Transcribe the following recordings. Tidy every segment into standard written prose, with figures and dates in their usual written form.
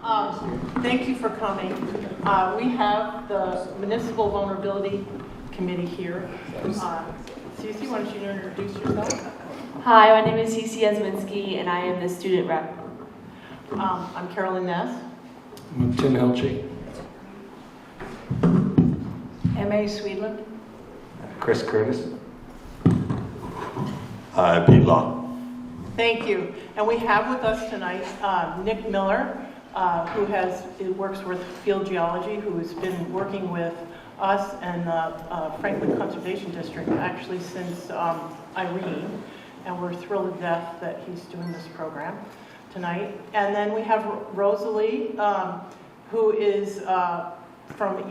Thank you for coming. We have the Municipal Vulnerability Committee here. Cece, why don't you introduce yourself? Hi, my name is Cece Esminski, and I am the student rep. I'm Carolyn Ness. I'm Tim Helchi. M.A. Sweetland. Chris Curtis. Hi, Pete Long. Thank you. And we have with us tonight Nick Miller, who works with Field Geology, who has been working with us and the Franklin Conservation District actually since Irene, and we're thrilled to death that he's doing this program tonight. And then we have Rosalie, who is from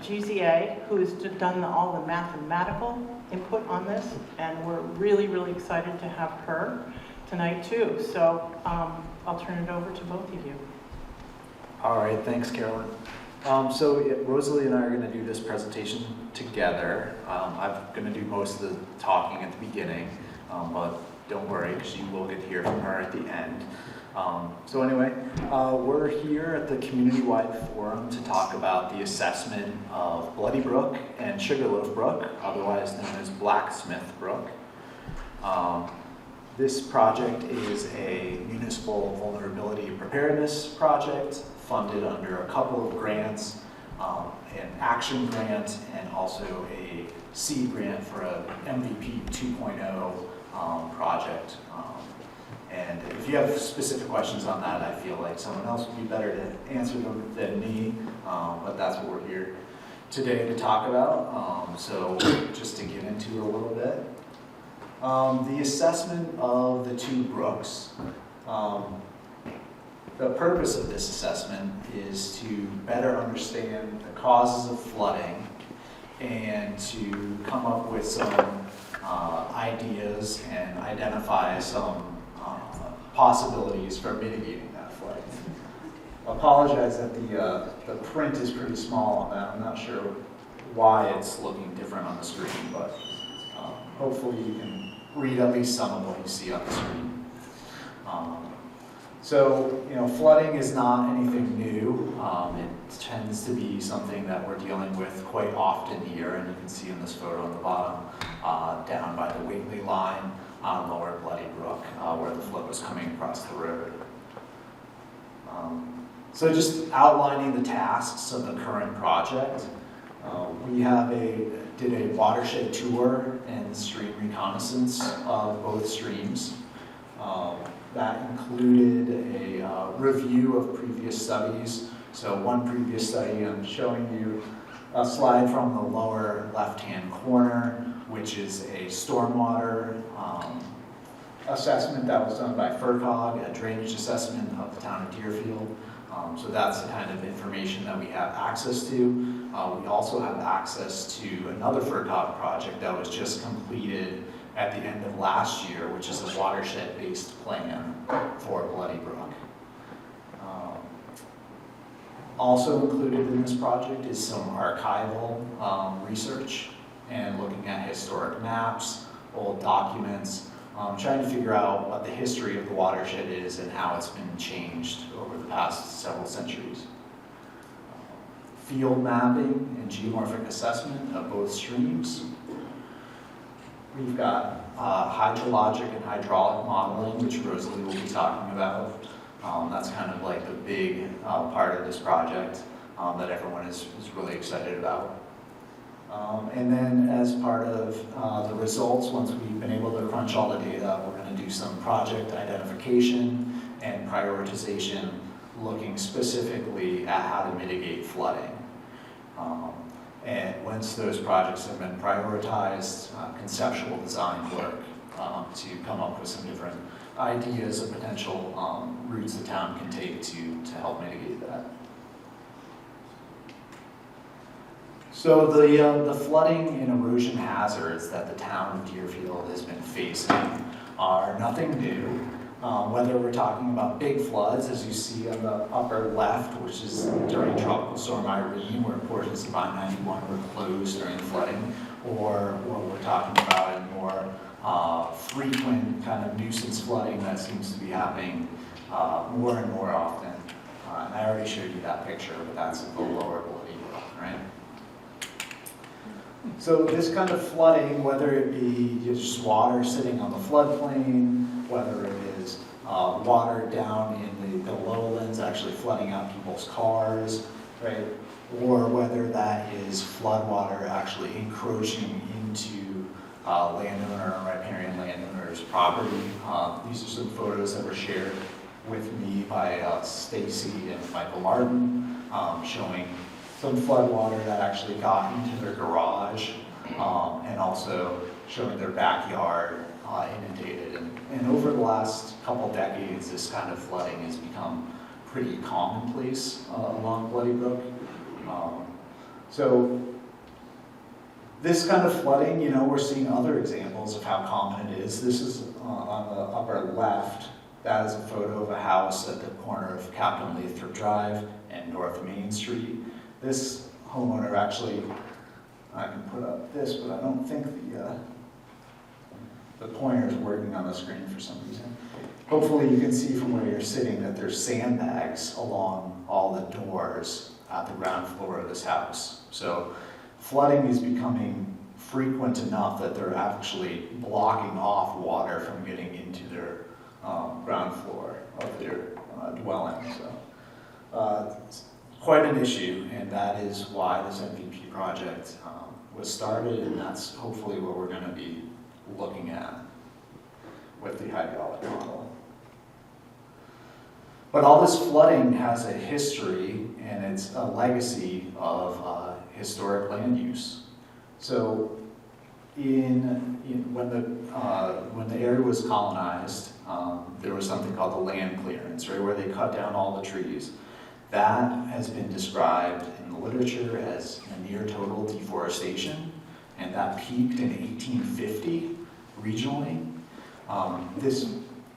GZA, who has done all the mathematical input on this, and we're really, really excited to have her tonight too. So I'll turn it over to both of you. All right, thanks, Carolyn. Rosalie and I are going to do this presentation together. I'm going to do most of the talking at the beginning, but don't worry, because you will get to hear from her at the end. We're here at the community-wide forum to talk about the assessment of Bloody Brook and Sugarloaf Brook, otherwise known as Blacksmith Brook. This project is a municipal vulnerability preparedness project funded under a couple of grants, an action grant and also a seed grant for a MVP 2.0 project. And if you have specific questions on that, I feel like someone else would be better to answer them than me, but that's what we're here today to talk about. So just to get into it a little bit. The assessment of the two brooks. The purpose of this assessment is to better understand the causes of flooding and to come up with some ideas and identify some possibilities for mitigating that flooding. I apologize that the print is pretty small on that. I'm not sure why it's looking different on the screen, but hopefully you can read at least some of what you see on the screen. Flooding is not anything new. It tends to be something that we're dealing with quite often here, and you can see in this photo on the bottom, down by the Whately line on Lower Bloody Brook, where the flood was coming across the road. So just outlining the tasks of the current project, we did a watershed tour and stream reconnaissance of both streams. That included a review of previous studies. So one previous study, I'm showing you a slide from the lower left-hand corner, which is a stormwater assessment that was done by FERCOG, a drainage assessment of the town of Deerfield. So that's the kind of information that we have access to. We also have access to another FERCOG project that was just completed at the end of last year, which is a watershed-based plan for Bloody Brook. Also included in this project is some archival research and looking at historic maps, old documents, trying to figure out what the history of the watershed is and how it's been changed over the past several centuries. Field mapping and geomorphic assessment of both streams. We've got hydrologic and hydraulic modeling, which Rosalie will be talking about. That's kind of like the big part of this project that everyone is really excited about. And then as part of the results, once we've been able to crunch all the data, we're going to do some project identification and prioritization, looking specifically at how to mitigate flooding. And once those projects have been prioritized, conceptual design work to come up with some different ideas of potential routes the town can take to help mitigate that. So the flooding and erosion hazards that the town of Deerfield has been facing are nothing new. Whether we're talking about big floods, as you see on the upper left, which is during Tropical Storm Irene, where portions of I-91 were closed during flooding, or what we're talking about a more frequent kind of nuisance flooding that seems to be happening more and more often. showed you that picture, but that's the lower Bloody Brook, right? So this kind of flooding, whether it be just water sitting on the floodplain, whether it is water down in the lowlands actually flooding out people's cars, right? Or whether that is floodwater actually encroaching into landowner or riparian landowner's property. These are some photos that were shared with me by Stacy and Michael Martin, showing some floodwater that actually got into their garage, and also showing their backyard inundated. And over the last couple decades, this kind of flooding has become pretty commonplace along Bloody Brook. So this kind of flooding, you know, we're seeing other examples of how common it is. This is on the upper left. That is a photo of a house at the corner of Captain Lathrop Drive and North Main Street. This homeowner actually, I can put up this, but I don't think the pointer is working on the screen for some reason. Hopefully you can see from where you're sitting that there's sandbags along all the doors at the ground floor of this house. So flooding is becoming frequent enough that they're actually blocking off water from getting into their ground floor of their dwelling. So it's quite an issue, and that is why this MVP project was started, and that's hopefully what we're going to be looking at with the hydraulic model. But all this flooding has a history, and it's a legacy of historic land use. So when the area was colonized, there was something called the land clearance, right, where they cut down all the trees. That has been described in the literature as a near total deforestation, and that peaked in 1850 regionally. This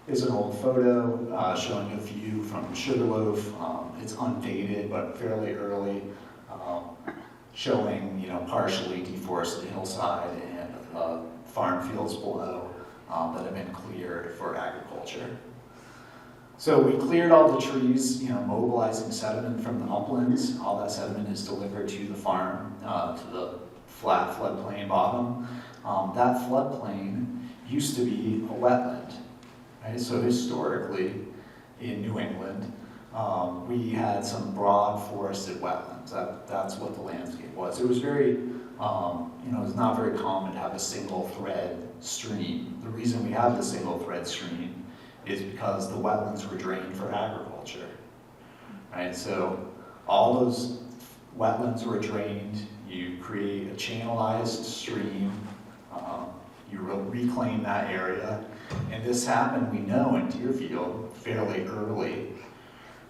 is an old photo showing a view from Sugarloaf. It's undated but fairly early, showing partially deforested hillside and farm fields below that have been cleared for agriculture. So we cleared all the trees, mobilizing sediment from the uplands. All that sediment is delivered to the farm, to the flat floodplain bottom. That floodplain used to be a wetland, right? So historically, in New England, we had some broad forested wetlands. That's what the landscape was. It was very, it was not very common to have a single thread stream. The reason we have the single thread stream is because the wetlands were drained for agriculture, right? So all those wetlands were drained. You create a channelized stream. You reclaim that area. And this happened, we know, in Deerfield fairly early,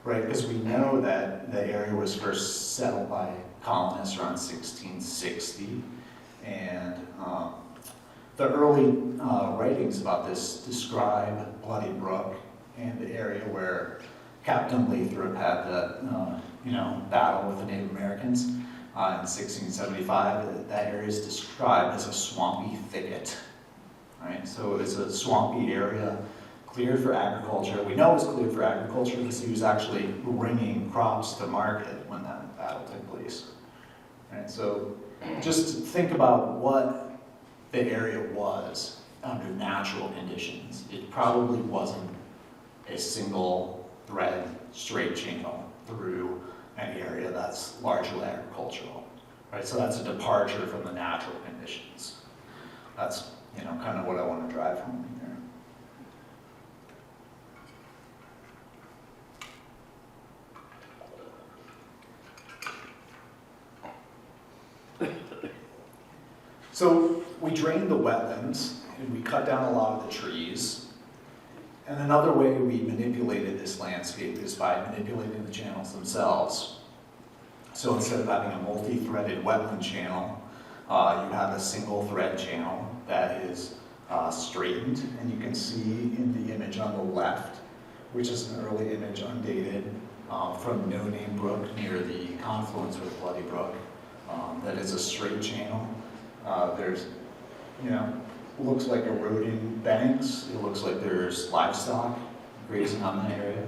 right? Because we know that the area was first settled by colonists around 1660. And the early writings about this describe Bloody Brook and the area where Captain Lathrop had the battle with the Native Americans in 1675. That area is described as a swampy thicket, right? So it's a swampy area cleared for agriculture. We know it was cleared for agriculture because he was actually bringing crops to market when that battle took place, right? So just think about what the area was under natural conditions. It probably wasn't a single thread straight channel through an area that's largely agricultural, right? So that's a departure from the natural conditions. That's kind of what I want to drive home here. So we drained the wetlands and we cut down a lot of the trees. And another way we manipulated this landscape is by manipulating the channels themselves. So instead of having a multi-threaded wetland channel, you have a single thread channel that is straightened. And you can see in the image on the left, which is an early image undated from No Name Brook near the confluence with Bloody Brook, that is a straight channel. There's, looks like eroding banks. It looks like there's livestock grazing on that area.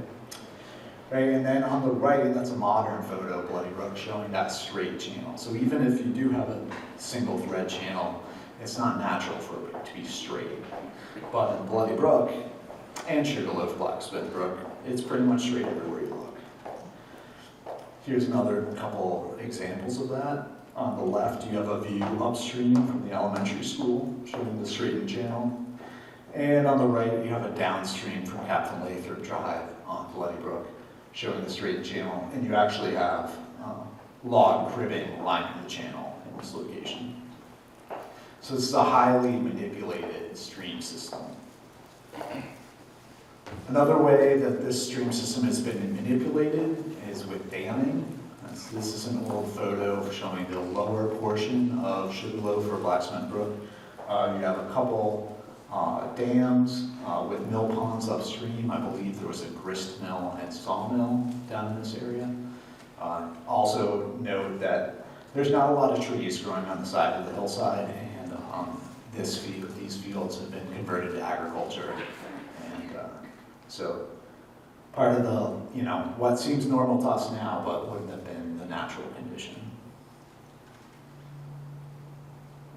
right? And then on the right, that's a modern photo of Bloody Brook showing that straight channel. So even if you do have a single thread channel, it's not natural for it to be straight. But in Bloody Brook and Sugarloaf Blacksmith Brook, it's pretty much straight everywhere you look. Here's another couple examples of that. On the left, you have a view upstream from the elementary school, showing the straightened channel. And on the right, you have a downstream from Captain Lathrop Drive on Bloody Brook, showing the straightened channel. And you actually have log cribbing lining the channel in this location. So this is a highly manipulated stream system. Another way that this stream system has been manipulated is with damming. This is an old photo showing the lower portion of Sugarloaf or Blacksmith Brook. You have a couple dams with mill ponds upstream. I believe there was a grist mill and sawmill down in this area. Also note that there's not a lot of trees growing on the side of the hillside, and these fields have been converted to agriculture. And so part of the, what seems normal to us now, but wouldn't have been the natural condition.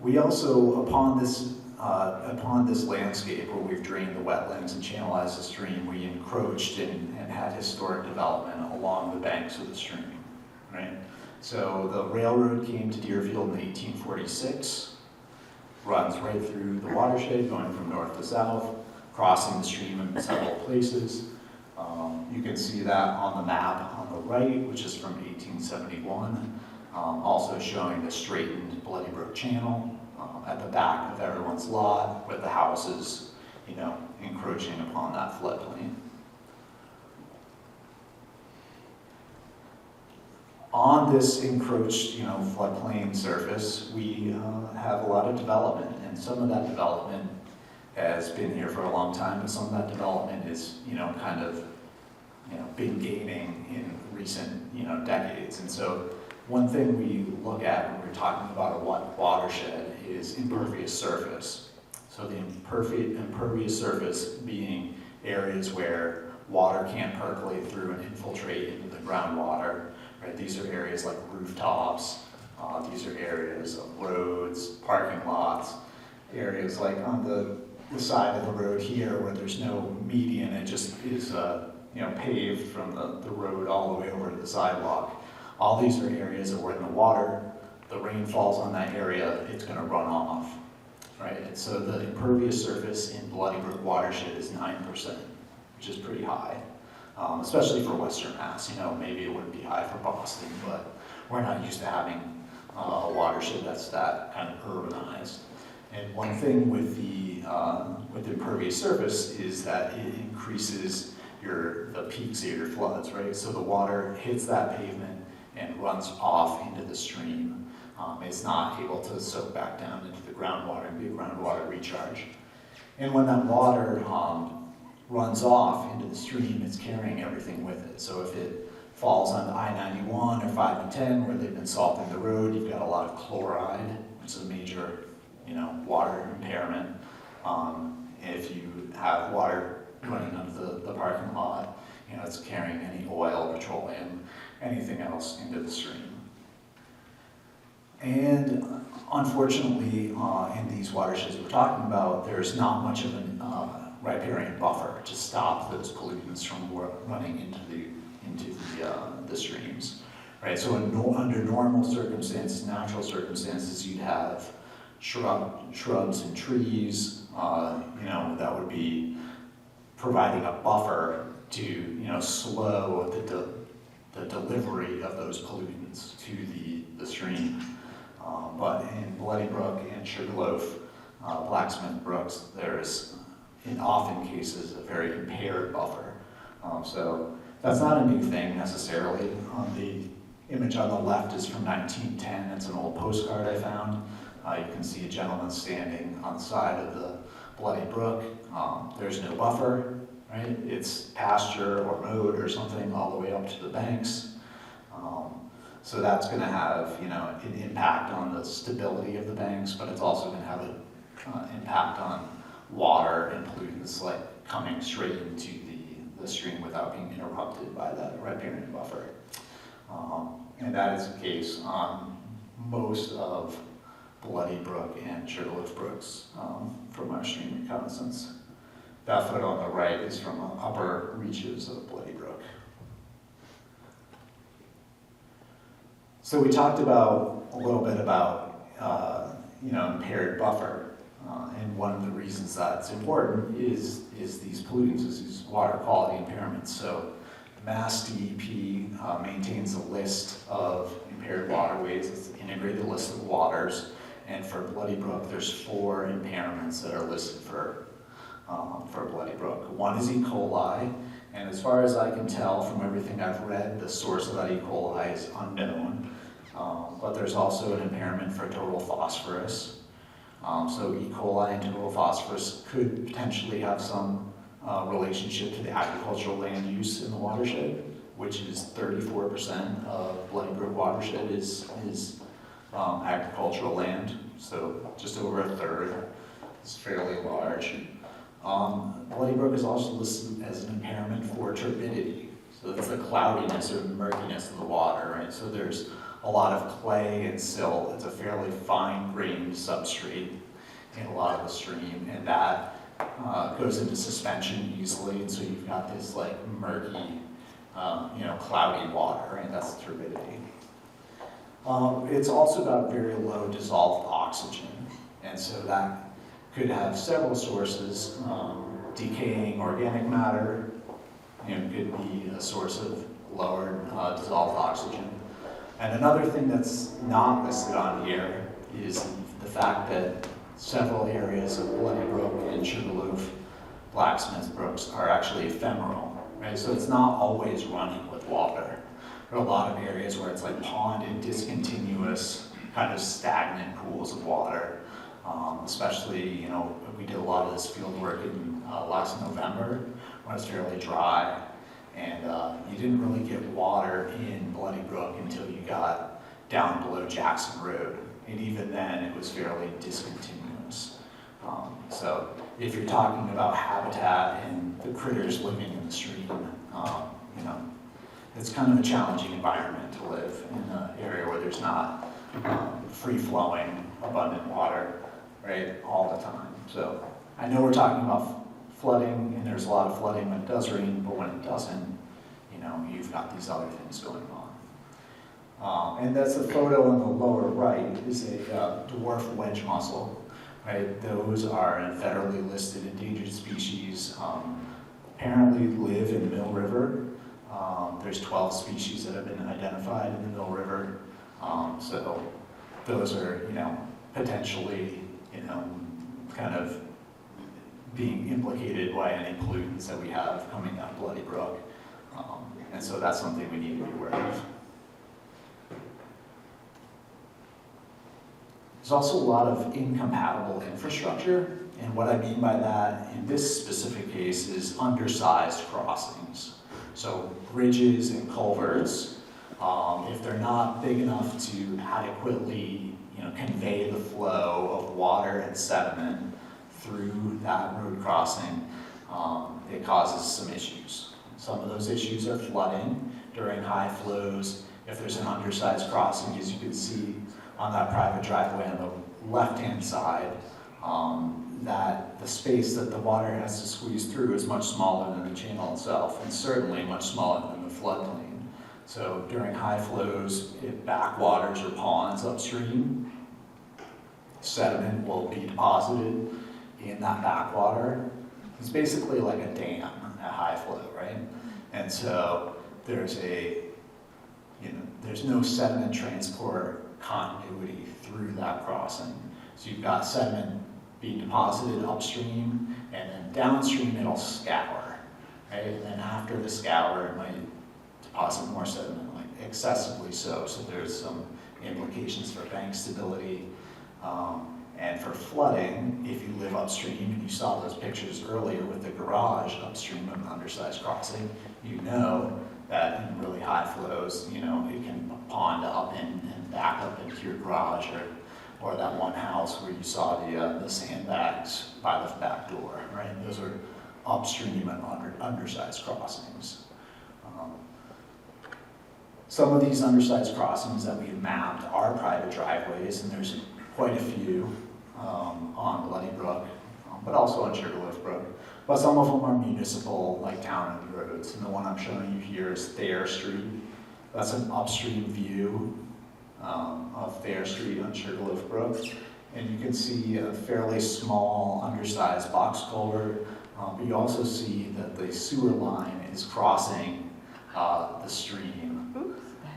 We also, upon this landscape where we've drained the wetlands and channelized the stream, we encroached and had historic development along the banks of the stream, right? So the railroad came to Deerfield in 1846, runs right through the watershed, going from north to south, crossing the stream in several places. You can see that on the map on the right, which is from 1871, also showing the straightened Bloody Brook channel at the back of everyone's lot, with the houses, encroaching upon that floodplain. On this encroached, floodplain surface, we have a lot of development, and some of that development has been here for a long time, but some of that development is, been gaining in recent, decades. And so one thing we look at when we're talking about a watershed is impervious surface. So the impervious surface being areas where water can't percolate through and infiltrate into the groundwater. Right? These are areas like rooftops. These are areas of roads, parking lots, areas like on the side of the road here where there's no median, it just is paved from the road all the way over to the sidewalk. All these are areas that when the rain falls on that area, it's going to run off, right? And so the impervious surface in Bloody Brook watershed is 9%, which is pretty high, especially for Western Mass. Maybe it wouldn't be high for Boston, but we're not used to having a watershed that's that kind of urbanized. And one thing with the impervious surface is that it increases the peaks of your floods, right? So the water hits that pavement and runs off into the stream. It's not able to soak back down into the groundwater and be a groundwater recharge. And when that water runs off into the stream, it's carrying everything with it. So if it falls on I-91 or 5 and 10 where they've been salting the road, you've got a lot of chloride, which is a major water impairment. If you have water running under the parking lot, it's carrying any oil, petroleum, anything else into the stream. And unfortunately, in these watersheds we're talking about, there's not much of a riparian buffer to stop those pollutants from running into the streams. Right? So under normal circumstances, natural circumstances, you'd have shrubs and trees, that would be providing a buffer to, slow the delivery of those pollutants to the stream. But in Bloody Brook and Sugarloaf, Blacksmith Brooks, there's, in often cases, a very impaired buffer. So that's not a new thing necessarily. The image on the left is from 1910. It's an old postcard I found. You can see a gentleman standing on the side of the Bloody Brook. There's no buffer, right? It's pasture or mowed or something all the way up to the banks. So that's going to have, an impact on the stability of the banks, but it's also going to have an impact on water and pollutants like coming straight into the the stream without being interrupted by that riparian buffer. And that is the case on most of Bloody Brook and Sugarloaf Brooks from our stream reconnaissance. That photo on the right is from upper reaches of Bloody Brook. So we talked about a little bit about impaired buffer, and one of the reasons that's important is these pollutants, is these water quality impairments. So Mass DEP maintains a list of impaired waterways. It's an integrated list of waters, and for Bloody Brook, there's 4 impairments that are listed for Bloody Brook. One is E. coli, and as far as I can tell from everything I've read, the source of that E. coli is unknown. But there's also an impairment for total phosphorus. So E. coli and total phosphorus could potentially have some relationship to the agricultural land use in the watershed, which is 34% of Bloody Brook watershed is agricultural land. So just over a third. It's fairly large. Bloody Brook is also listed as an impairment for turbidity. So that's the cloudiness or murkiness of the water, right? So there's a lot of clay and silt. It's a fairly fine-grained substrate in a lot of the stream, and that goes into suspension easily, and so you've got this like murky, cloudy water, right? That's turbidity. It's also got very low dissolved oxygen, and so that could have several sources. Decaying organic matter, could be a source of lower dissolved oxygen. And another thing that's not listed on here is the fact that several areas of Bloody Brook and Sugarloaf Blacksmith Brooks are actually ephemeral, right? So it's not always running with water. There are a lot of areas where it's like ponded, discontinuous, kind of stagnant pools of water. Especially, we did a lot of this field work in last November when it's fairly dry. And you didn't really get water in Bloody Brook until you got down below Jackson Road. And even then, it was fairly discontinuous. So if you're talking about habitat and the critters living in the stream, it's kind of a challenging environment to live in an area where there's not free-flowing, abundant water, right, all the time. So I know we're talking about flooding, and there's a lot of flooding when it does rain, but when it doesn't, you've got these other things going on. And that's a photo on the lower right, is a dwarf wedge mussel, right? Those are a federally listed endangered species, apparently live in the Mill River. There's 12 species that have been identified in the Mill River. So those are, potentially, kind of being implicated by any pollutants that we have coming out of Bloody Brook. And so that's something we need to be aware of. There's also a lot of incompatible infrastructure, and what I mean by that in this specific case is undersized crossings. So bridges and culverts, if they're not big enough to adequately convey the flow of water and sediment through that road crossing, it causes some issues. Some of those issues are flooding during high flows. If there's an undersized crossing, as you can see on that private driveway on the left-hand side, that the space that the water has to squeeze through is much smaller than the channel itself, and certainly much smaller than the floodplain. So during high flows, if backwaters or ponds upstream, sediment will be deposited in that backwater. It's basically like a dam at high flow, right? And so there's no sediment transport continuity through that crossing. So you've got sediment being deposited upstream, and then downstream it'll scour, right? And then after the scour, it might deposit more sediment, like excessively so. So there's some implications for bank stability. And for flooding, if you live upstream, and you saw those pictures earlier with the garage upstream of an undersized crossing, you know that in really high flows, it can pond up and back up into your garage, or that one house where you saw the sandbags by the back door, right? Those are upstream and undersized crossings. Some of these undersized crossings that we've mapped are private driveways, and there's quite a few on Bloody Brook, but also on Sugarloaf Brook. But some of them are municipal, like town-owned roads, and the one I'm showing you here is Thayer Street. That's an upstream view of Thayer Street on Sugarloaf Brook. And you can see a fairly small, undersized box culvert, but you also see that the sewer line is crossing the stream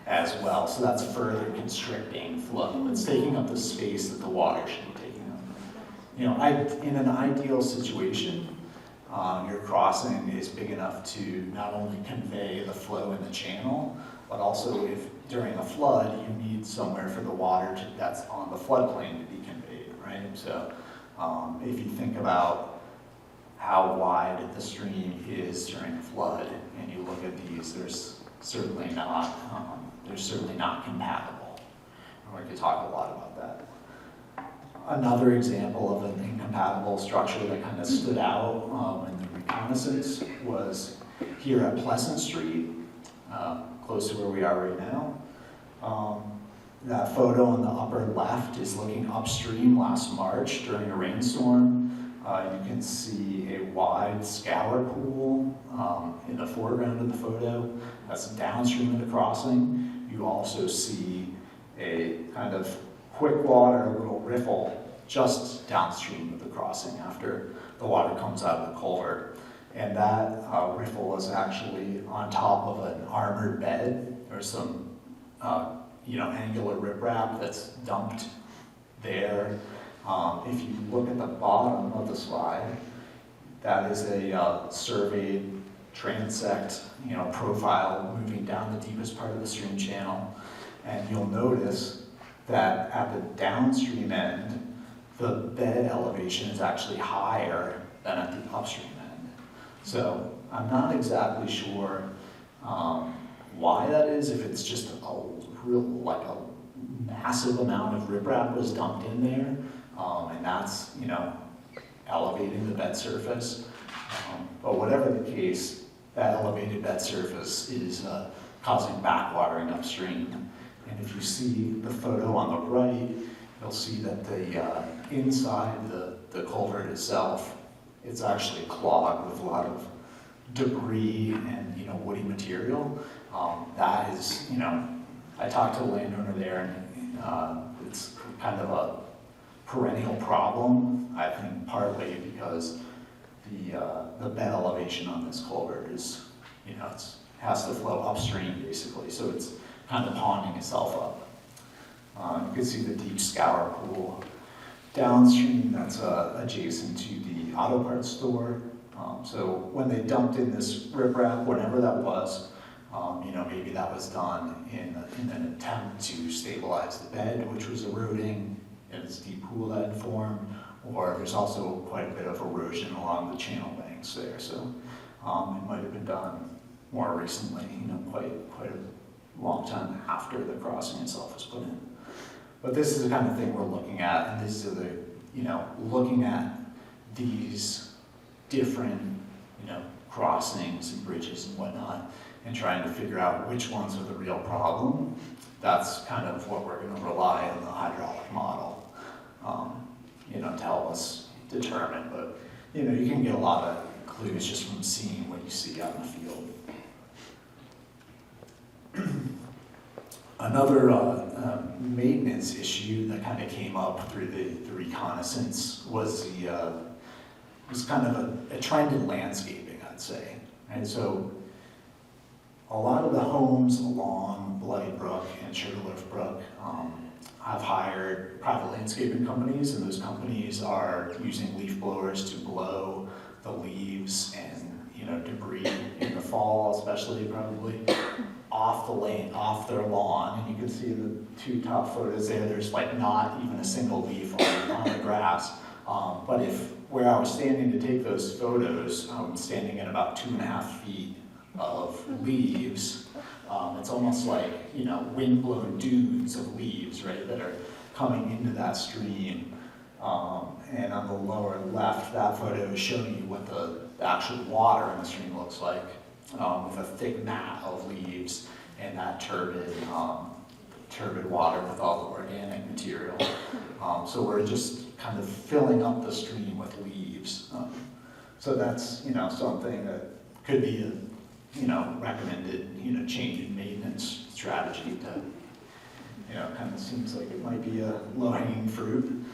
as well. So that's further constricting flow. It's taking up the space that the water should be taking up. You know, in an ideal situation, your crossing is big enough to not only convey the flow in the channel, but also if during a flood you need somewhere for the water that's on the floodplain to be conveyed, right? So if you think about how wide the stream is during a flood, and you look at these, there's certainly not compatible. And we could talk a lot about that. Another example of an incompatible structure that kind of stood out in the reconnaissance was here at Pleasant Street, close to where we are right now. That photo on the upper left is looking upstream last March during a rainstorm. You can see a wide scour pool in the foreground of the photo. That's downstream of the crossing. You also see a kind of quick water little riffle just downstream of the crossing after the water comes out of the culvert. And that riffle is actually on top of an armored bed or some angular riprap that's dumped there. If you look at the bottom of the slide, that is a surveyed transect profile moving down the deepest part of the stream channel. And you'll notice that at the downstream end, the bed elevation is actually higher than at the upstream end. So I'm not exactly sure why that is, if it's just a massive amount of riprap was dumped in there, and that's, elevating the bed surface. But whatever the case, that elevated bed surface is causing backwatering upstream. And if you see the photo on the right, you'll see that the inside the culvert itself, it's actually clogged with a lot of debris and woody material. That is, I talked to the landowner there, and it's kind of a perennial problem. I think partly because the bed elevation on this culvert is, it has to flow upstream basically, so it's kind of ponding itself up. You can see the deep scour pool downstream that's adjacent to the auto parts store. So when they dumped in this riprap, whatever that was, maybe that was done in an attempt to stabilize the bed, which was eroding in this deep pool that had formed, or there's also quite a bit of erosion along the channel banks there. So it might have been done more recently, quite a long time after the crossing itself was put in. But this is the kind of thing we're looking at, and this is looking at these different, crossings and bridges and whatnot, and trying to figure out which ones are the real problem. That's kind of what we're going to rely on the hydraulic model, to help us determine. But, you can get a lot of clues just from seeing what you see out in the field. Another maintenance issue that kind of came up through the reconnaissance was kind of a trend in landscaping, I'd say. And so a lot of the homes along Bloody Brook and Sugarloaf Brook have hired private landscaping companies, and those companies are using leaf blowers to blow the leaves and debris in the fall, especially probably off their lawn. And you can see the two top photos there. There's not even a single leaf on the grass. But where I was standing to take those photos, I'm standing at about 2.5 feet of leaves. It's almost like, wind-blown dunes of leaves, right, that are coming into that stream. And on the lower left, that photo is showing you what the the actual water in the stream looks like, with a thick mat of leaves and that turbid water with all the organic material. So we're just kind of filling up the stream with leaves. So that's, something that could be a, recommended, change in maintenance strategy to, kind of seems like it might be a low-hanging fruit.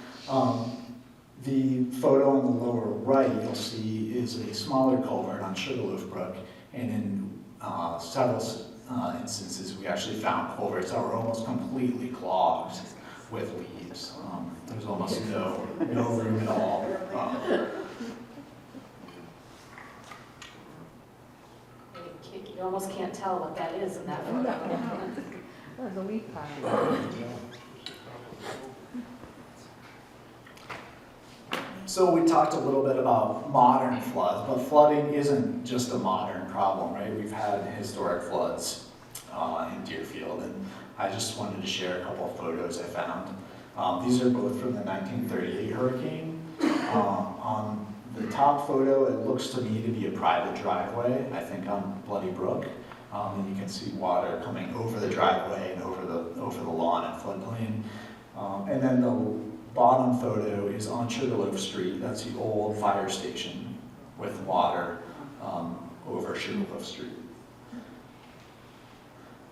The photo on the lower right you'll see is a smaller culvert on Sugarloaf Brook, and in several instances we actually found culverts that were almost completely clogged with leaves. There's almost no room at all. You almost can't tell what that is in that photo. The leaf pile. So we talked a little bit about modern floods, but flooding isn't just a modern problem, right? We've had historic floods in Deerfield, and I just wanted to share a couple of photos I found. These are both from the 1938 hurricane. On the top photo, it looks to me to be a private driveway, I think on Bloody Brook. And you can see water coming over the driveway and over the lawn and floodplain. And then the bottom photo is on Sugarloaf Street. That's the old fire station with water over Sugarloaf Street.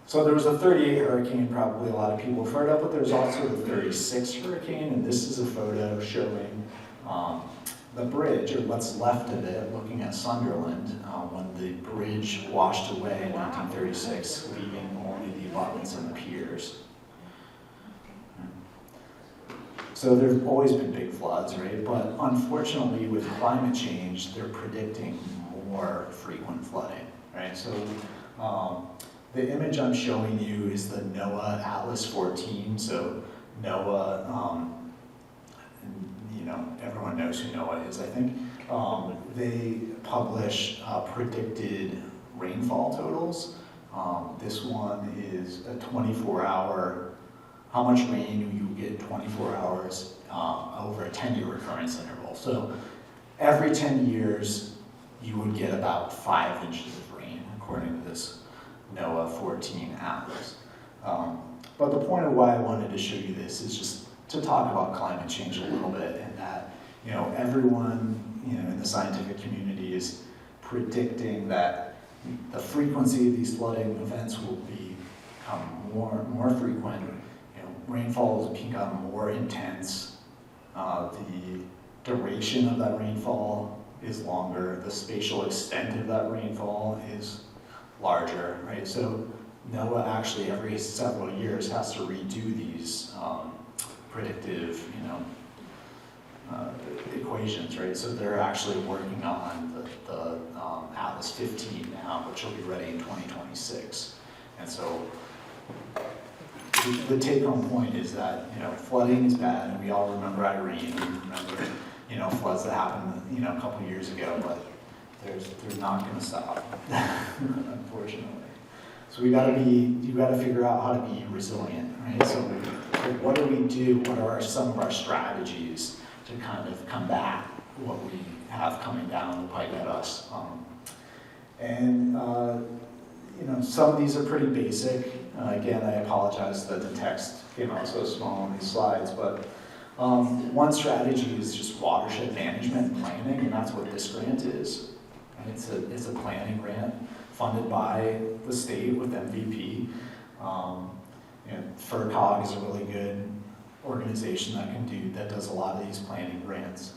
So there was a 38 hurricane, probably a lot of people have heard of, but there's also the 36 hurricane, and this is a photo showing the bridge, or what's left of it, looking at Sunderland, when the bridge washed away in 1936, leaving only the abutments and the piers. So there's always been big floods, right? But unfortunately, with climate change, they're predicting more frequent flooding, right? So the image I'm showing you is the NOAA Atlas 14. So NOAA, everyone knows who NOAA is, I think. They publish predicted rainfall totals. This one is a 24-hour. How much rain you get 24 hours over a 10-year recurrence interval. So every 10 years, you would get about 5 inches of rain, according to this NOAA 14 Atlas. But the point of why I wanted to show you this is just to talk about climate change a little bit, and that everyone in the scientific community is predicting that the frequency of these flooding events will become more frequent. Rainfall has become more intense. The duration of that rainfall is longer. The spatial extent of that rainfall is larger, right? So NOAA actually every several years has to redo these predictive, equations, right? So they're actually working on the Atlas 15 now, which will be ready in 2026. And so the take-home point is that flooding is bad, and we all remember Irene. We remember floods that happened a couple years ago, but they're not going to stop, unfortunately. So you got to figure out how to be resilient, right? So what do we do? What are some of our strategies to kind of combat what we have coming down the pike at us? Some of these are pretty basic. Again, I apologize that the text came out so small on these slides, but one strategy is just watershed management and planning, and that's what this grant is. And it's a planning grant funded by the state with MVP. FERCOG is a really good organization that does a lot of these planning grants.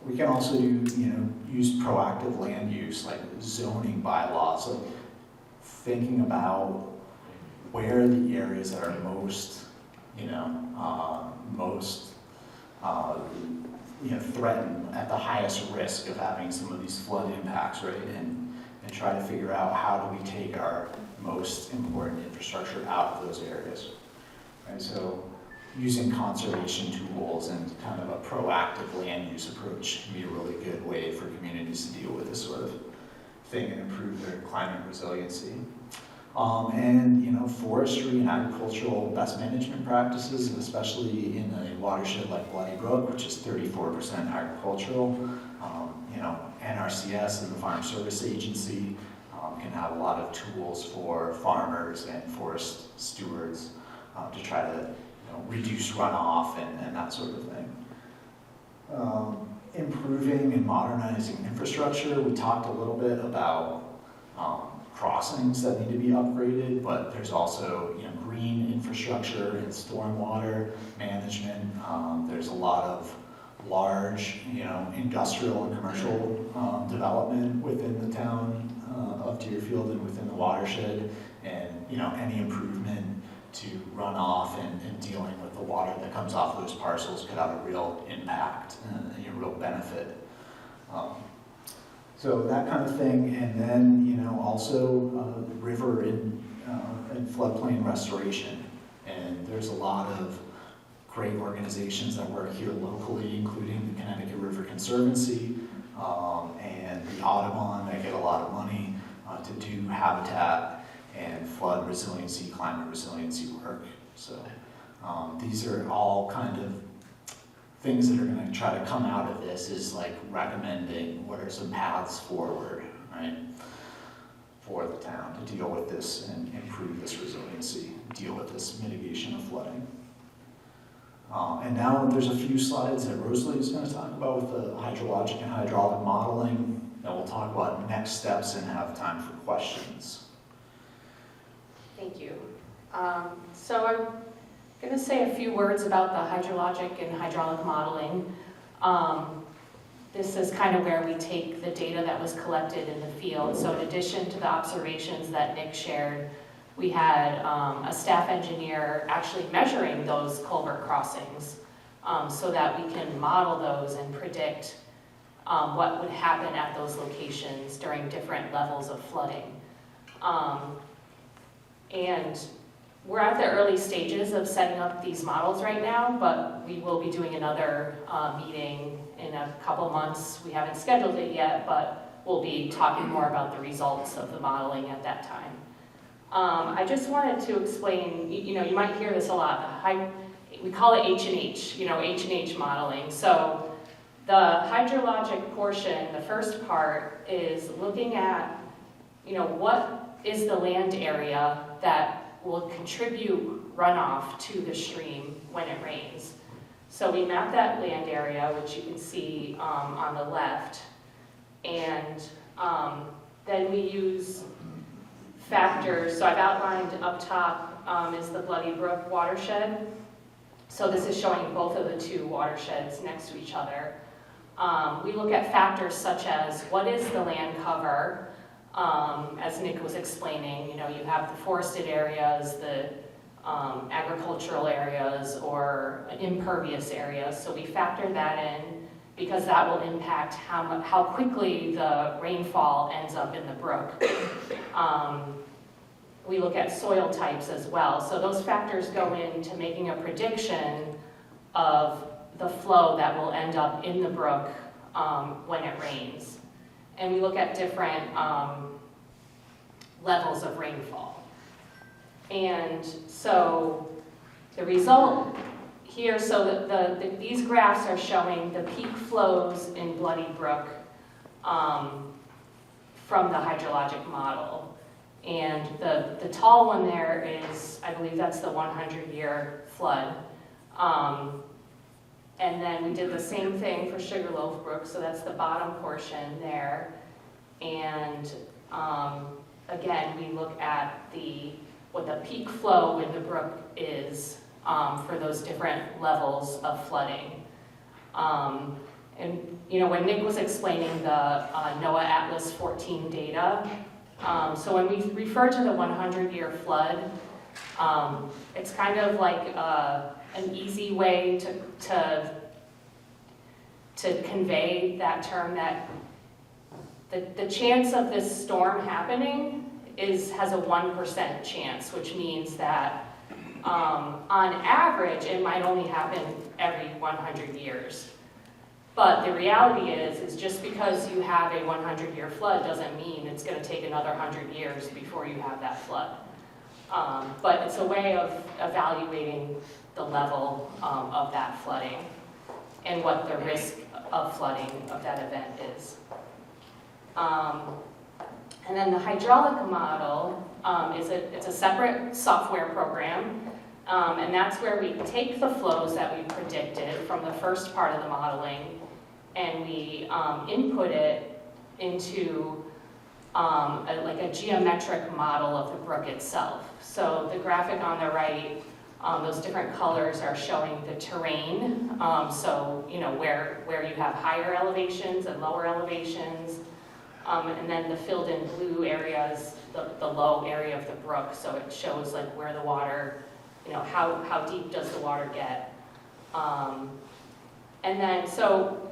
We can also use proactive land use, like zoning bylaws. So thinking about where are the areas that are most threatened, at the highest risk of having some of these flood impacts, right? And try to figure out how do we take our most important infrastructure out of those areas. And so using conservation tools and kind of a proactive land use approach can be a really good way for communities to deal with this sort of thing and improve their climate resiliency. Forestry and agricultural best management practices, especially in a watershed like Bloody Brook, which is 34% agricultural. NRCS and the Farm Service Agency can have a lot of tools for farmers and forest stewards to try to reduce runoff and that sort of thing. Improving and modernizing infrastructure, we talked a little bit about crossings that need to be upgraded, but there's also green infrastructure and stormwater management. There's a lot of large industrial and commercial development within the town of Deerfield and within the watershed, and any improvement to runoff and dealing with the water that comes off those parcels could have a real impact and a real benefit. So that kind of thing, and then also river and floodplain restoration. And there's a lot of great organizations that work here locally, including the Connecticut River Conservancy and the Audubon that get a lot of money to do habitat and flood resiliency, climate resiliency work. So these are all kind of things that are going to try to come out of this, is like recommending what are some paths forward, right, for the town to deal with this and improve this resiliency, deal with this mitigation of flooding. And now there's a few slides that Rosalie is going to talk about with the hydrologic and hydraulic modeling. Then we'll talk about next steps and have time for questions. Thank you. So I'm going to say a few words about the hydrologic and hydraulic modeling. This is kind of where we take the data that was collected in the field. So in addition to the observations that Nick shared, we had a staff engineer actually measuring those culvert crossings so that we can model those and predict what would happen at those locations during different levels of flooding. And we're at the early stages of setting up these models right now, but we will be doing another meeting in a couple months. We haven't scheduled it yet, but we'll be talking more about the results of the modeling at that time. I just wanted to explain, you might hear this a lot, we call it H&H, H&H modeling. So the hydrologic portion, the first part, is looking at, what is the land area that will contribute runoff to the stream when it rains. So we map that land area, which you can see on the left, and then we use factors. So I've outlined up top is the Bloody Brook watershed. So this is showing both of the two watersheds next to each other. We look at factors such as what is the land cover. As Nick was explaining, you have the forested areas, the agricultural areas, or impervious areas. So we factor that in because that will impact how quickly the rainfall ends up in the brook. We look at soil types as well. So those factors go into making a prediction of the flow that will end up in the brook when it rains. And we look at different levels of rainfall. And so the result here, so these graphs are showing the peak flows in Bloody Brook from the hydrologic model. And the tall one there is, I believe that's the 100-year flood. And then we did the same thing for Sugarloaf Brook, so that's the bottom portion there. And again, we look at what the peak flow in the brook is for those different levels of flooding. And when Nick was explaining the NOAA Atlas 14 data, so when we refer to the 100-year flood, it's kind of like an easy way to convey that term, that the chance of this storm happening has a 1% chance, which means that on average it might only happen every 100 years. But the reality is just because you have a 100-year flood doesn't mean it's going to take another 100 years before you have that flood. But it's a way of evaluating the level of that flooding and what the risk of flooding of that event is. And then the hydraulic model it's a separate software program, and that's where we take the flows that we predicted from the first part of the modeling, and we input it into like a geometric model of the brook itself. So the graphic on the right, those different colors are showing the terrain. So where you have higher elevations and lower elevations. And then the filled in blue areas, the low area of the brook, so it shows like where the water, how deep does the water get. And then, so,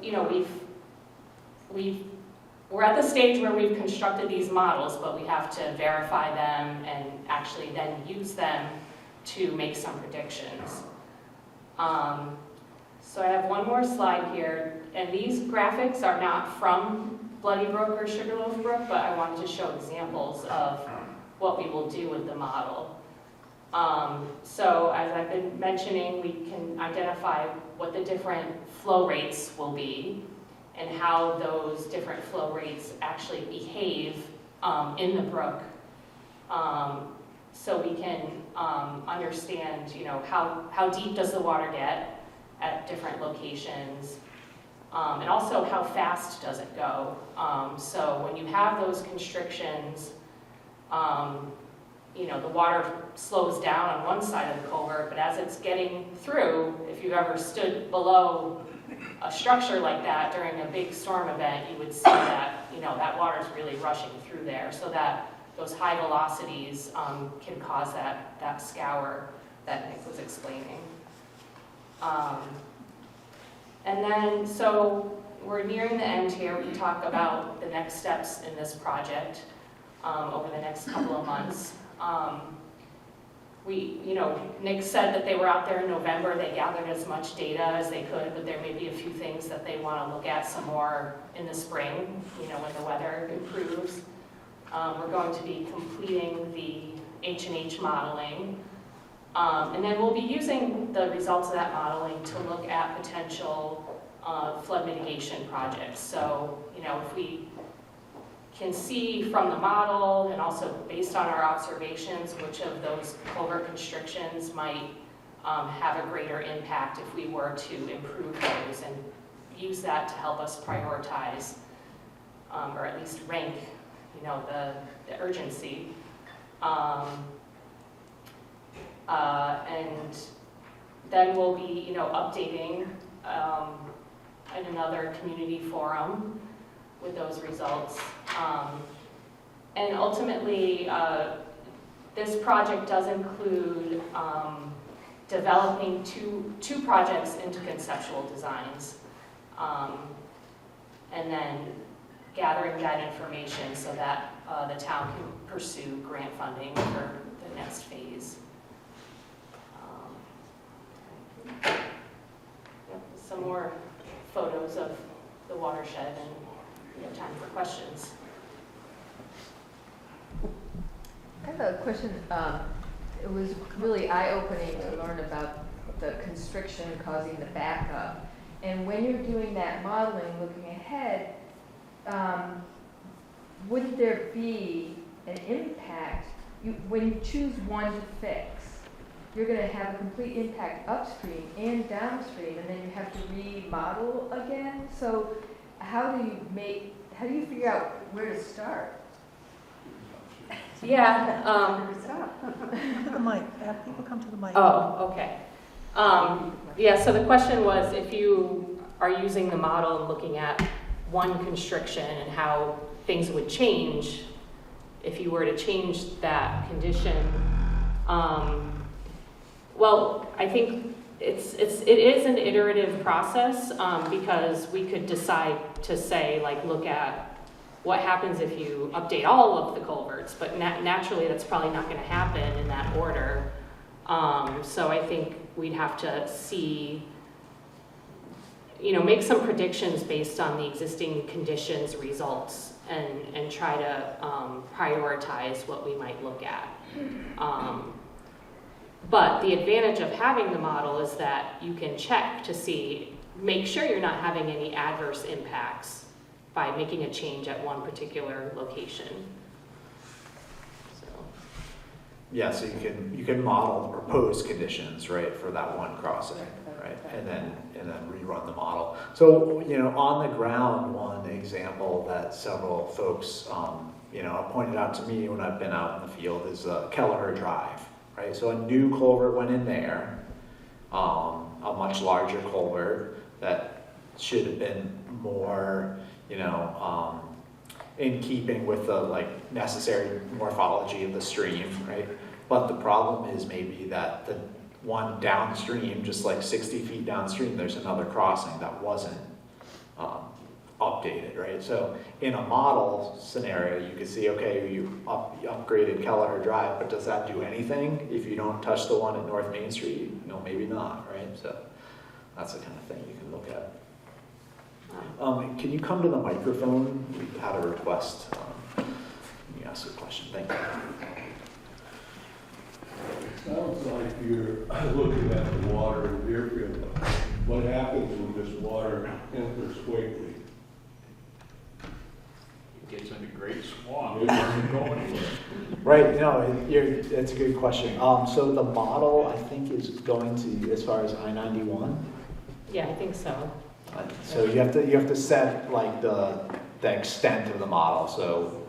we're at the stage where we've constructed these models, but we have to verify them and actually then use them to make some predictions. So I have one more slide here, and these graphics are not from Bloody Brook or Sugarloaf Brook, but I wanted to show examples of what we will do with the model. So as I've been mentioning, we can identify what the different flow rates will be and how those different flow rates actually behave in the brook. So we can understand, how deep does the water get at different locations, and also how fast does it go. So when you have those constrictions, the water slows down on one side of the culvert, but as it's getting through, if you've ever stood below a structure like that during a big storm event, you would see that, that water's really rushing through there, so that those high velocities can cause that scour that Nick was explaining. And then, so we're nearing the end here. We talk about the next steps in this project over the next couple of months. Nick said that they were out there in November. They gathered as much data as they could, but there may be a few things that they want to look at some more in the spring, when the weather improves. We're going to be completing the H&H modeling. And then we'll be using the results of that modeling to look at potential flood mitigation projects. So, if we can see from the model and also based on our observations which of those culvert constrictions might have a greater impact if we were to improve those, and use that to help us prioritize or at least rank, the urgency. And then we'll be, updating in another community forum with those results. And ultimately, this project does include developing two projects into conceptual designs, and then gathering that information so that the town can pursue grant funding for the next phase. Some more photos of the watershed, and we have time for questions. I have a question. It was really eye-opening to learn about the constriction causing the backup. And when you're doing that modeling, looking ahead, would there be an impact? When you choose one to fix, you're going to have a complete impact upstream and downstream, and then you have to remodel again. So how do you figure out where to start? Yeah. To the mic. Have people come to the mic. Oh, okay. Yeah, so the question was, if you are using the model and looking at one constriction and how things would change if you were to change that condition. Well, I think it is an iterative process, because we could decide to say, look at what happens if you update all of the culverts, but naturally that's probably not going to happen in that order. So I think we'd have to see, make some predictions based on the existing conditions results, and try to prioritize what we might look at. But the advantage of having the model is that you can check to see, make sure you're not having any adverse impacts by making a change at one particular location. So, Yeah, so you can model proposed conditions, right, for that one crossing, right? And then rerun the model. So, on the ground, one example that several folks, have pointed out to me when I've been out in the field is Kelleher Drive, right? So a new culvert went in there, a much larger culvert that should have been more, in keeping with the necessary morphology of the stream, right? But the problem is maybe that the one downstream, just 60 feet downstream, there's another crossing that wasn't updated, right? So in a model scenario, you could see, okay, you upgraded Kelleher Drive, but does that do anything if you don't touch the one at North Main Street? Maybe not, right? So that's the kind of thing you can look at. Can you come to the microphone? We had a request. You ask a question. Thank you. Sounds like you're looking at the water in Deerfield. What happens when this water enters Wakely? It gets into Great Swamp. It doesn't go anywhere. Right, that's a good question. So the model, I think, is going to, as far as I-91. yeah, I think so. So you have to set the extent of the model. So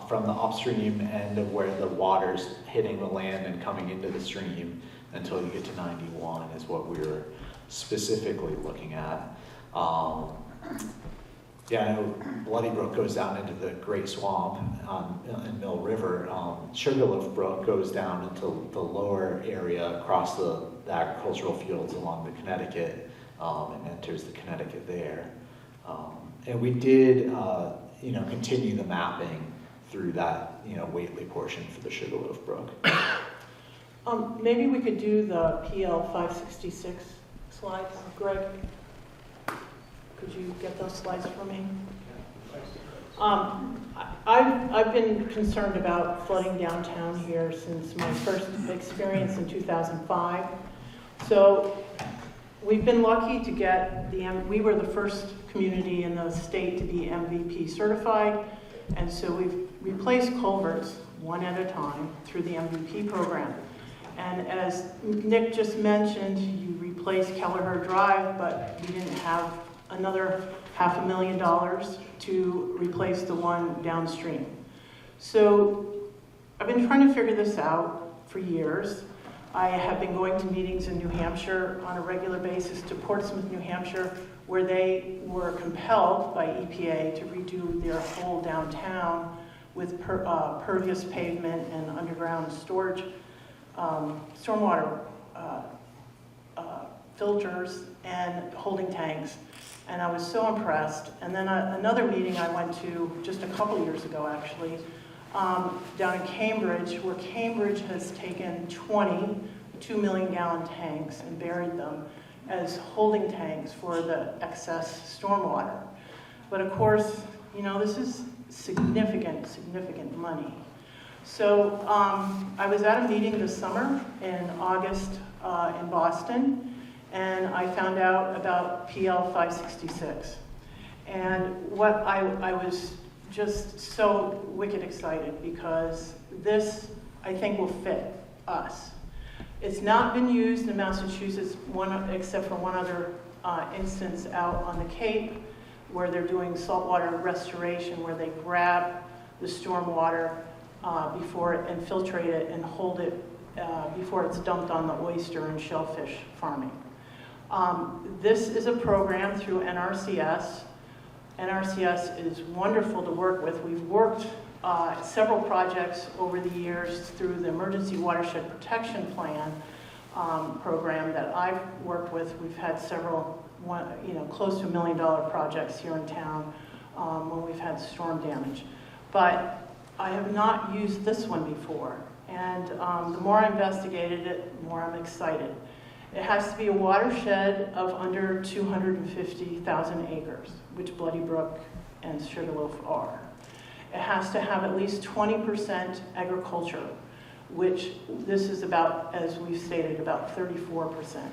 from the upstream end of where the water's hitting the land and coming into the stream until you get to 91 is what we were specifically looking at. Yeah, I know Bloody Brook goes down into the Great Swamp in Mill River. Sugarloaf Brook goes down into the lower area across the agricultural fields along the Connecticut and enters the Connecticut there. And we did, continue the mapping through that, Whately portion for the Sugarloaf Brook. Maybe we could do the PL 566 slides, Greg? Could you get those slides for me? I've been concerned about flooding downtown here since my first experience in 2005. So we've been lucky to get we were the first community in the state to be MVP certified. And so we've replaced culverts one at a time through the MVP program. And as Nick just mentioned, you replaced Kelleher Drive, but we didn't have another $500,000 to replace the one downstream. So I've been trying to figure this out for years. I have been going to meetings in New Hampshire on a regular basis, to Portsmouth, New Hampshire, where they were compelled by EPA to redo their whole downtown with pervious pavement and underground storage, stormwater filters and holding tanks. And I was so impressed. And then another meeting I went to just a couple years ago, actually, down in Cambridge, where Cambridge has taken 20 2-million-gallon tanks and buried them as holding tanks for the excess stormwater. But of course, this is significant money. So I was at a meeting this summer in August in Boston, and I found out about PL 566. And what I was just so wicked excited, because this, I think, will fit us. It's not been used in Massachusetts, except for one other instance out on the Cape, where they're doing saltwater restoration, where they grab the stormwater and filtrate it and hold it before it's dumped on the oyster and shellfish farming. This is a program through NRCS. NRCS is wonderful to work with. We've worked several projects over the years through the Emergency Watershed Protection Plan program that I've worked with. We've had several, close to $1 million projects here in town when we've had storm damage. But I have not used this one before. And the more I investigated it, the more I'm excited. It has to be a watershed of under 250,000 acres, which Bloody Brook and Sugarloaf are. It has to have at least 20% agriculture, which this is about, as we've stated, about 34%.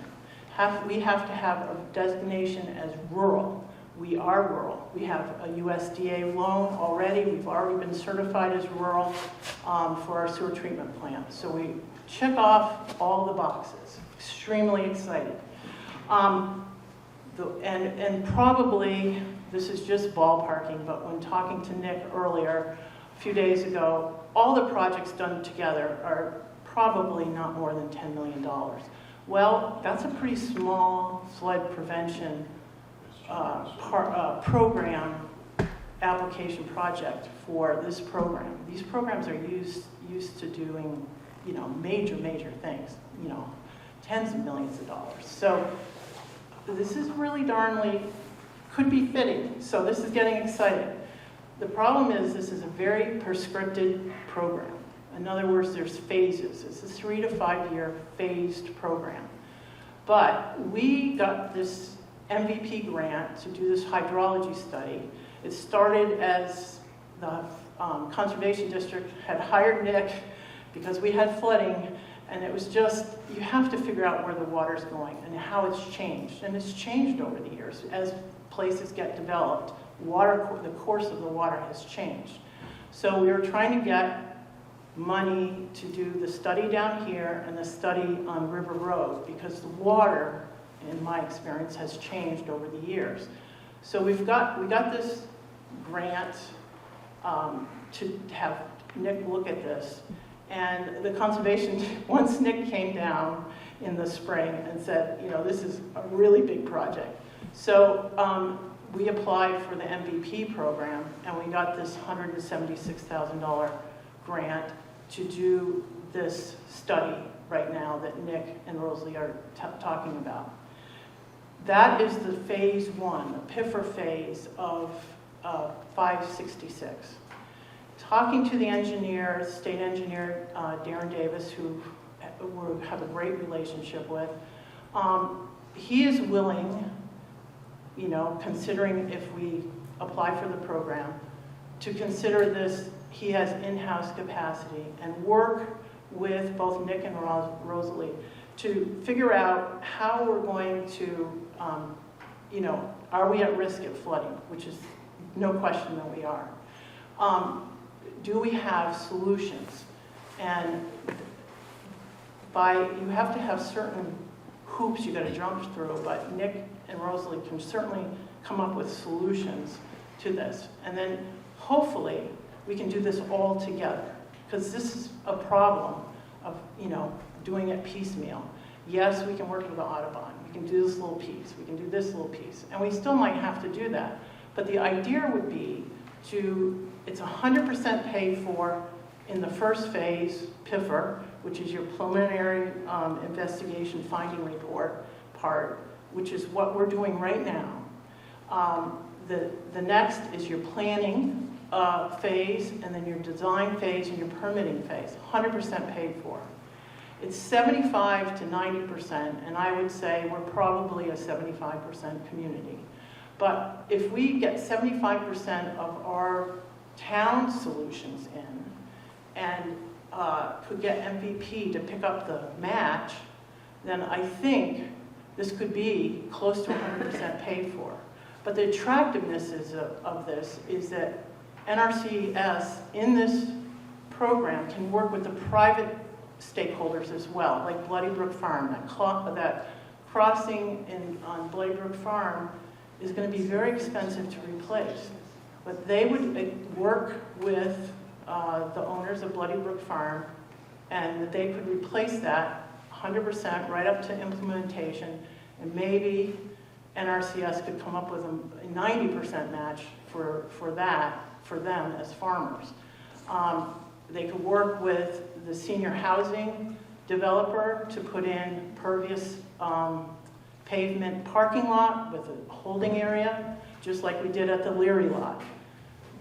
We have to have a designation as rural, We are rural. We have a USDA loan already. We've already been certified as rural for our sewer treatment plant. So we check off all the boxes. Extremely excited. And probably, this is just ballparking, but when talking to Nick earlier, a few days ago, all the projects done together are probably not more than $10 million. Well, that's a pretty small flood prevention program application project for this program. These programs are used to doing, major things, tens of millions of dollars. So this is really could be fitting. So this is getting exciting. The problem is this is a very prescripted program. In other words, there's phases. It's a 3 to 5 year phased program. But we got this MVP grant to do this hydrology study. It started as the Conservation District had hired Nick because we had flooding, and it was just, you have to figure out where the water's going and how it's changed. And it's changed over the years. As places get developed, the course of the water has changed. So we were trying to get money to do the study down here and the study on River Road, because the water, in my experience, has changed over the years. So we got this grant to have Nick look at this. And the conservation, once Nick came down in the spring and said, this is a really big project. So we applied for the MVP program, and we got this $176,000 grant to do this study right now that Nick and Rosalie are talking about. That is the phase 1, the PIFR phase of 566. Talking to the engineer, state engineer Darren Davis, who we have a great relationship with, he is willing, considering if we apply for the program, to consider this. He has in-house capacity, and work with both Nick and Rosalie to figure out how we're going to, are we at risk of flooding, which is no question that we are. Do we have solutions? And you have to have certain hoops you got to jump through, but Nick and Rosalie can certainly come up with solutions to this. And then hopefully we can do this all together, because this is a problem of, doing it piecemeal. Yes, we can work with the Audubon. We can do this little piece. We can do this little piece. And we still might have to do that. But the idea would be it's 100% paid for in the first phase, PIFR, which is your preliminary investigation finding report part, which is what we're doing right now. The next is your planning phase, and then your design phase and your permitting phase, 100% paid for. It's 75 to 90%, and I would say we're probably a 75% community. But if we get 75% of our town solutions in, and could get MVP to pick up the match, then I think this could be close to 100% paid for. But the attractiveness of this is that NRCS in this program can work with the private stakeholders as well, like Bloody Brook Farm. That crossing on Bloody Brook Farm is going to be very expensive to replace. But they would work with the owners of Bloody Brook Farm, and that they could replace that 100% right up to implementation, and maybe NRCS could come up with a 90% match for that, for them as farmers. They could work with the senior housing developer to put in pervious pavement parking lot with a holding area, just like we did at the Leary lot.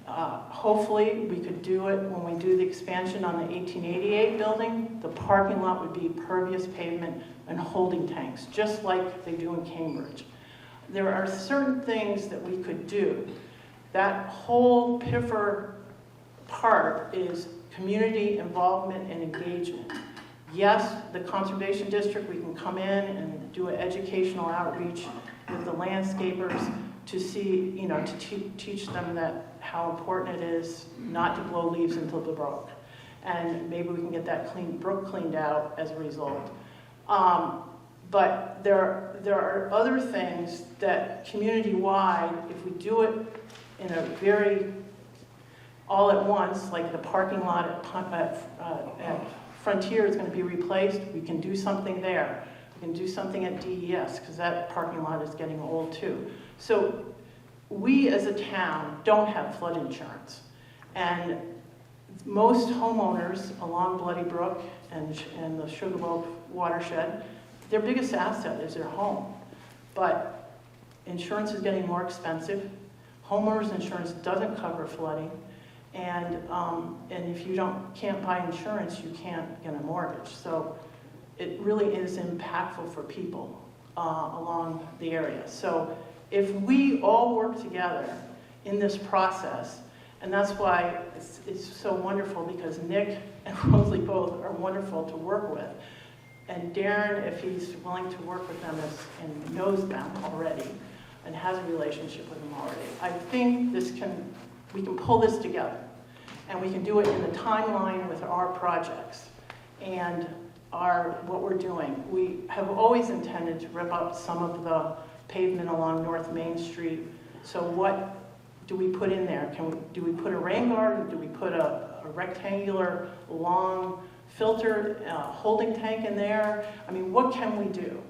Hopefully we could do it when we do the expansion on the 1888 building. The parking lot would be pervious pavement and holding tanks, just like they do in Cambridge. There are certain things that we could do. That whole PIFR part is community involvement and engagement. Yes, the Conservation District, we can come in and do an educational outreach with the landscapers, to see, to teach them that how important it is not to blow leaves into the brook. And maybe we can get that brook cleaned out as a result. But there are other things that community-wide, if we do it in a very all at once, like the parking lot at Frontier is going to be replaced, we can do something there. We can do something at DES, because that parking lot is getting old too. So we as a town don't have flood insurance. And most homeowners along Bloody Brook and the Sugarloaf watershed, their biggest asset is their home. But insurance is getting more expensive. Homeowners insurance doesn't cover flooding. And if you can't buy insurance, you can't get a mortgage. So it really is impactful for people along the area. So if we all work together in this process, and that's why it's so wonderful, because Nick and Rosalie both are wonderful to work with. And Darren, if he's willing to work with them and knows them already and has a relationship with them already, I think we can pull this together. And we can do it in the timeline with our projects and what we're doing. We have always intended to rip up some of the pavement along North Main Street. So what do we put in there? Do we put a rain garden? Do we put a rectangular, long filter holding tank in there? I mean, what can we do,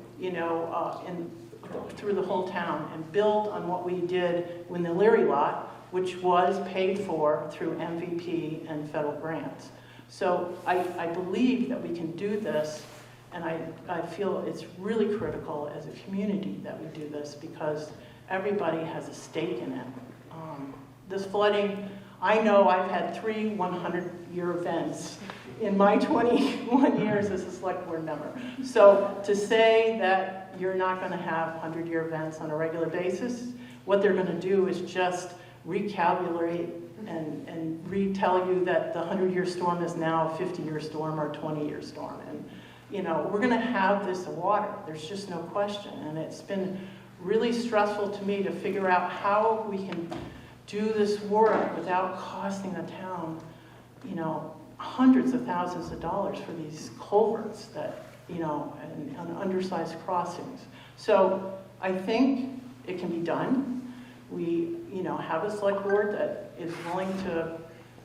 through the whole town and build on what we did in the Leary lot, which was paid for through MVP and federal grants. So I believe that we can do this, and I feel it's really critical as a community that we do this, because everybody has a stake in it. This flooding, I know I've had 3 100-year events in my 21 years as a select board member. So to say that you're not going to have 100-year events on a regular basis, what they're going to do is just recalculate and retell you that the 100-year storm is now a 50-year storm or a 20-year storm. And, we're going to have this water. There's just no question. And it's been really stressful to me to figure out how we can do this work without costing the town, hundreds of thousands of dollars for these culverts that, and undersized crossings. So I think it can be done. We, have a select board that is willing to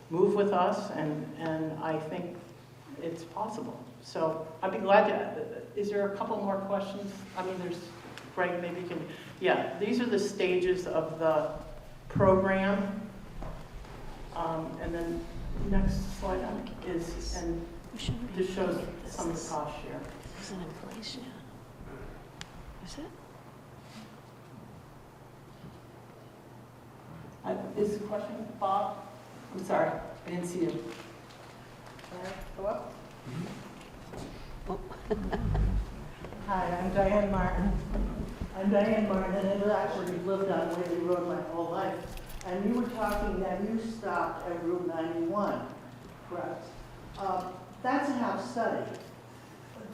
move with us, and I think it's possible. So I'd be glad to. Is there a couple more questions? I mean, Greg, maybe you can. Yeah, these are the stages of the program. And then next slide is, and this shows some of the cost share. This isn't in place yet. Is it? Is the question, Bob? I'm sorry, I didn't see you. Go up. Hi, I'm Diane Martin. And I've actually lived on Whaley Road my whole life. And you were talking that you stopped at Route 91, correct? That's a half study.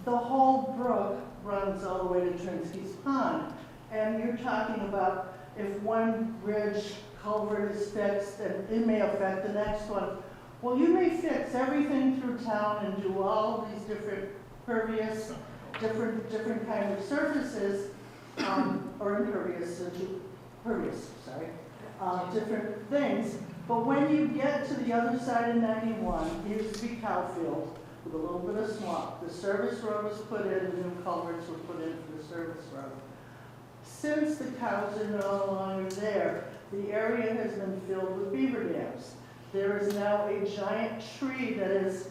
The whole brook runs all the way to Trinsky's Pond. And you're talking about if one bridge culvert is fixed, and it may affect the next one. Well, you may fix everything through town and do all these different pervious, different kind of surfaces, or impervious, pervious, sorry, different things. But when you get to the other side of 91, it used to be cowfield with a little bit of swamp. The service road was put in, the new culverts were put in for the service road. Since the cows are no longer there, the area has been filled with beaver dams. There is now a giant tree that is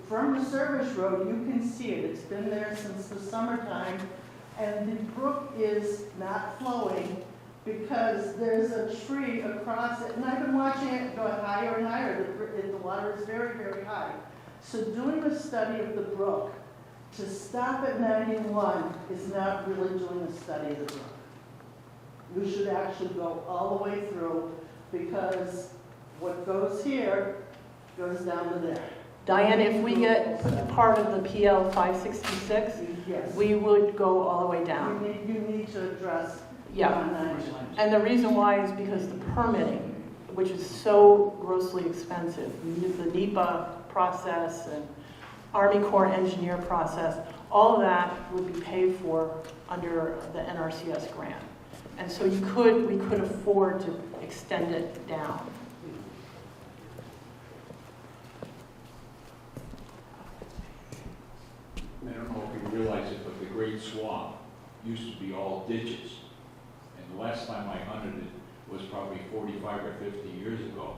from the service road. You can see it. It's been there since the summertime. And the brook is not flowing because there's a tree across it. And I've been watching it go higher and higher. The water is very, very high. So doing a study of the brook to stop at 91 is not really doing a study of the brook. You should actually go all the way through, because what goes here goes down to there. Diane, if we get part of the PL 566, Yes. we would go all the way down. You need to address Yeah. On 91. And the reason why is because the permitting, which is so grossly expensive, the NEPA process and Army Corps engineer process, all of that would be paid for under the NRCS grant. And so we could afford to extend it down. I don't know if you realize it, but the Great Swamp used to be all ditches. And the last time I hunted it was probably 45 or 50 years ago.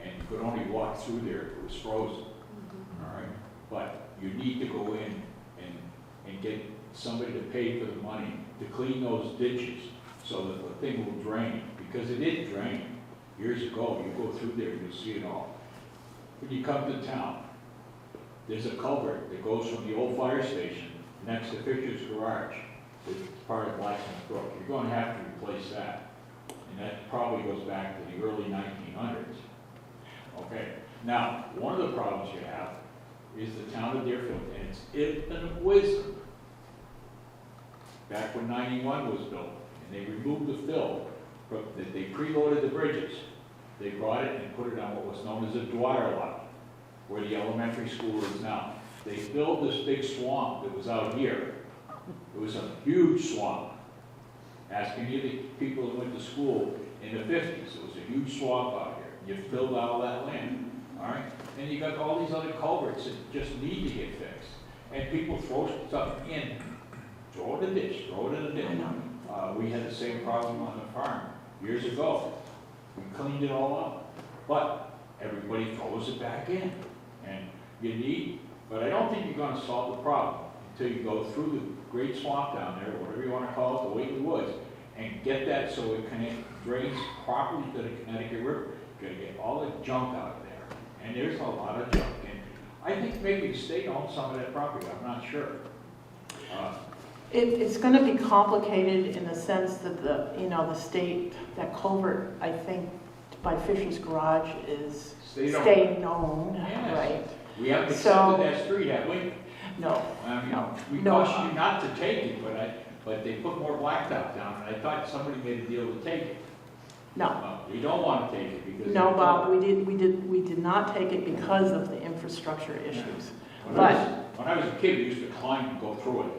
And you could only walk through there if it was frozen. All right? But you need to go in and get somebody to pay for the money to clean those ditches so that the thing will drain. Because it did drain years ago. You go through there and you'll see it all. When you come to town, there's a culvert that goes from the old fire station next to Fisher's Garage. It's part of Blacksmith Brook. You're going to have to replace that. And that probably goes back to the early 1900s. Okay. Now, one of the problems you have is the town of Deerfield, and it's infinite wisdom. Back when 91 was built, and they removed the fill, they preloaded the bridges. They brought it and put it on what was known as a Dwyer lot, where the elementary school is now. They filled this big swamp that was out here. It was a huge swamp. Ask any of the people that went to school in the 50s, it was a huge swamp out here. You filled out all that land, all right? And you got all these other culverts that just need to get fixed. And people throw stuff in, throw it in the ditch, throw it in the ditch. We had the same problem on the farm years ago. We cleaned it all up. But everybody throws it back in. And you need, but I don't think you're going to solve the problem until you go through the great swamp down there, whatever you want to call it, the Whately Woods, and get that so it drains properly to the Connecticut River. You're going to get all the junk out of there. And there's a lot of junk. And I think maybe the state owns some of that property. I'm not sure. It's going to be complicated in the sense that the state, that culvert, I think, by Fisher's Garage is state-owned, Yes. right? We haven't So- accepted that street, have we? No, We No. cautioned you not to take it, but they put more blacktop down, and I thought somebody made a deal to take it. no. We don't want to take it because. No, Bob, we did not take it because of the infrastructure issues. When I was a kid, we used to climb and go through it.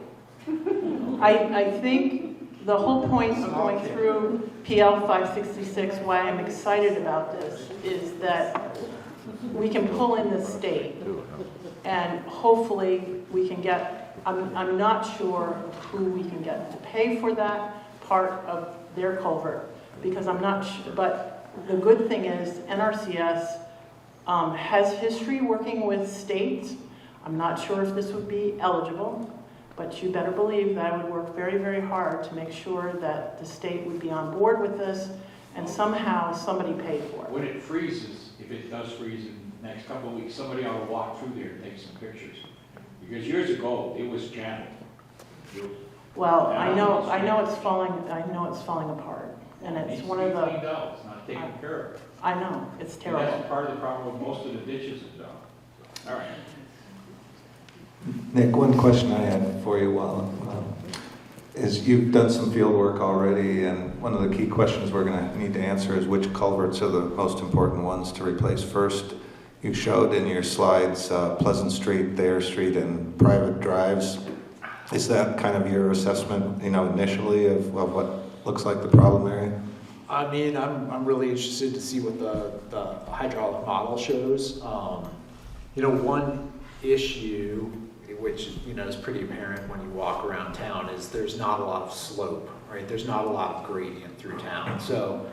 I think the whole point of going through PL 566, why I'm excited about this, is that we can pull in the state, and hopefully we can get, I'm not sure who we can get to pay for that part of their culvert, because I'm not sure, but the good thing is NRCS has history working with states. I'm not sure if this would be eligible, but you better believe that I would work very, very hard to make sure that the state would be on board with this and somehow somebody paid for it. When it freezes, if it does freeze in the next couple of weeks, somebody ought to walk through there and take some pictures. Because years ago, it was channeled. Well, I know it's falling apart, and It it's needs one to of be the, cleaned out, it's not taken care of. I know, it's And terrible. that's part of the problem with most of the ditches is done. All right. Nick, one question I had for you is you've done some field work already, and one of the key questions we're going to need to answer is which culverts are the most important ones to replace first. You showed in your slides Pleasant Street, Thayer Street, and private drives. Is that kind of your assessment, initially of what looks like the problem area? I mean, I'm really interested to see what the hydraulic model shows. One issue, which is pretty apparent when you walk around town, is there's not a lot of slope, right? There's not a lot of gradient through town. So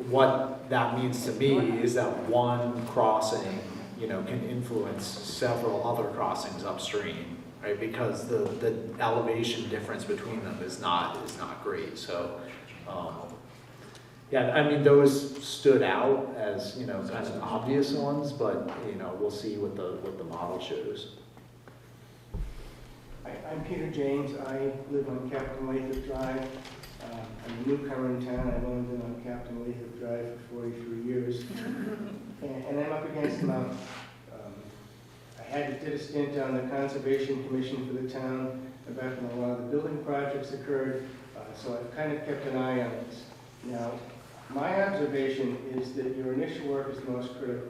what that means to me is that one crossing, can influence several other crossings upstream, right? Because the elevation difference between them is not great. So yeah, I mean, those stood out as kind of obvious ones, but we'll see what the model shows. I'm Peter James. I live on Captain Lathrop Drive. I'm a newcomer in town. I've only been on Captain Lathrop Drive for 43 years. And I'm up against about a did a stint on the Conservation Commission for the town back when a lot of the building projects occurred, so I've kind of kept an eye on this. Now, my observation is that your initial work is the most critical.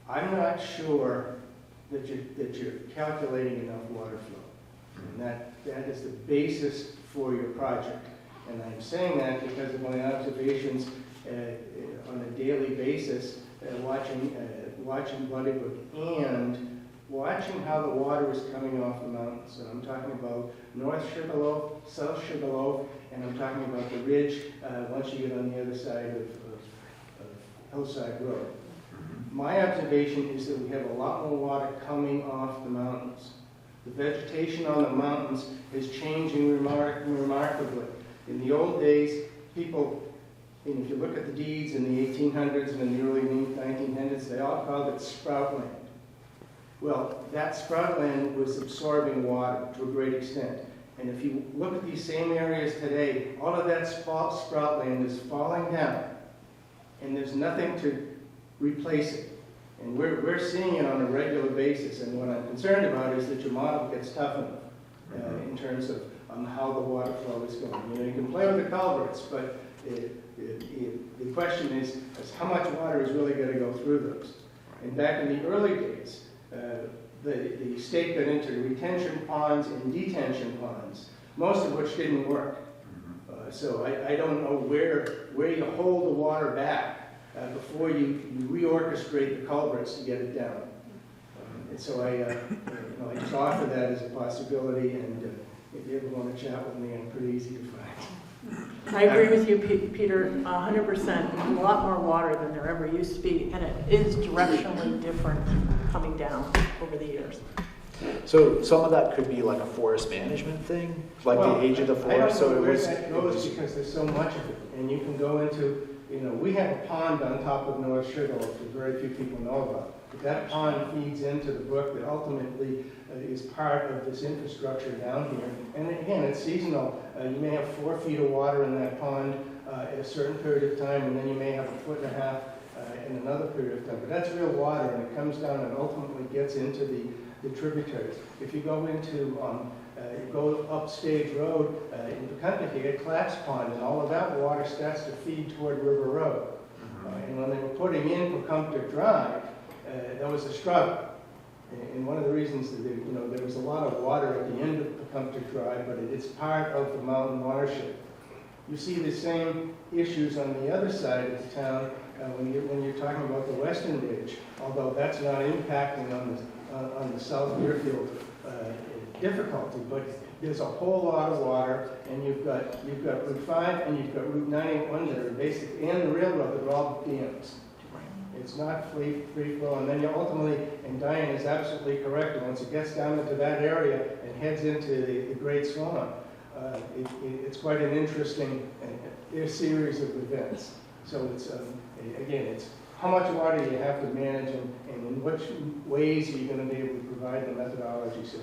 I'm not sure that you're calculating enough water flow, and that is the basis for your project. And I'm saying that because of my observations on a daily basis, watching Bloody Brook and watching how the water is coming off the mountains. So I'm talking about North Sugarloaf, South Sugarloaf, and I'm talking about the ridge once you get on the other side of Hillside Road. My observation is that we have a lot more water coming off the mountains. The vegetation on the mountains is changing remarkably. In the old days, people, and if you look at the deeds in the 1800s and in the early 1900s, they all called it sprout land. Well, that sprout land was absorbing water to a great extent. And if you look at these same areas today, all of that sprout land is falling down, and there's nothing to replace it. And we're seeing it on a regular basis, and what I'm concerned about is that your model gets tough enough in terms of how the water flow is going. You know, you can play with the culverts, but the question is how much water is really going to go through those. And back in the early days, the state got into retention ponds and detention ponds, most of which didn't work. So I don't know where you hold the water back before you reorchestrate the culverts to get it down. And so I just offer that as a possibility, and if you ever want to chat with me, I'm pretty easy to find. I agree with you, Peter, 100%. There's a lot more water than there ever used to be, and it is directionally different coming down over the years. So some of that could be like a forest management thing, like the age of the forest. I don't know where that goes because there's so much of it, and you can go into, we have a pond on top of North Sugarloaf that very few people know about. But that pond feeds into the brook that ultimately is part of this infrastructure down here. And again, it's seasonal. You may have 4 feet of water in that pond at a certain period of time, and then you may have 1.5 feet in another period of time. But that's real water, and it comes down and ultimately gets into the tributaries. If you go into, go up Stage Road in Pecunta, you get Claps Pond, and all of that water starts to feed toward River Road. And when they were putting in Pecunta Drive, there was a struggle. And one of the reasons that there was a lot of water at the end of Pecunta Drive, but it's part of the mountain watershed. You see the same issues on the other side of the town when you're talking about the Western Ridge, although that's not impacting on the South Deerfield difficulty, but there's a whole lot of water, and you've got Route 5 and you've got Route 91 that are basically, and the railroad that are all dams. It's not free flow, and then you ultimately, and Diane is absolutely correct, once it gets down into that area and heads into the Great Swamp, it's quite an interesting series of events. So it's, again, it's how much water you have to manage and in which ways are you going to be able to provide the methodology. So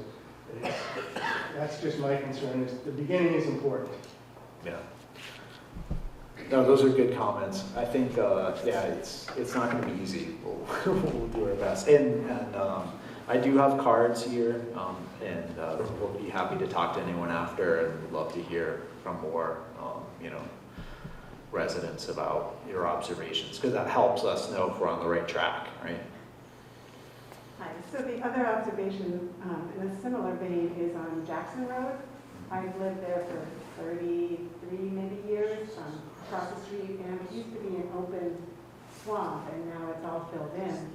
that's just my concern, is the beginning is important. Yeah. No, those are good comments. I think, it's not going to be easy. We'll do our best. And I do have cards here, and we'll be happy to talk to anyone after, and we'd love to hear from more, residents about your observations, because that helps us know if we're on the right track, right? Hi. So the other observation in a similar vein is on Jackson Road. I've lived there for 33 maybe years across the street, and it used to be an open swamp, and now it's all filled in.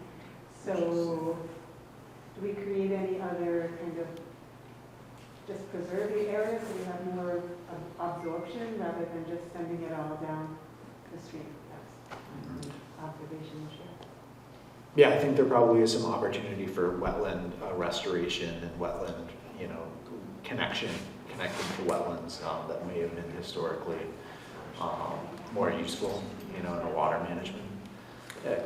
So do we create any other kind of just preserve the area so we have more absorption rather than just sending it all down the street? That's observation issue. Yeah, I think there probably is some opportunity for wetland restoration and wetland, connecting to wetlands that may have been historically more useful, in a water management. Yeah.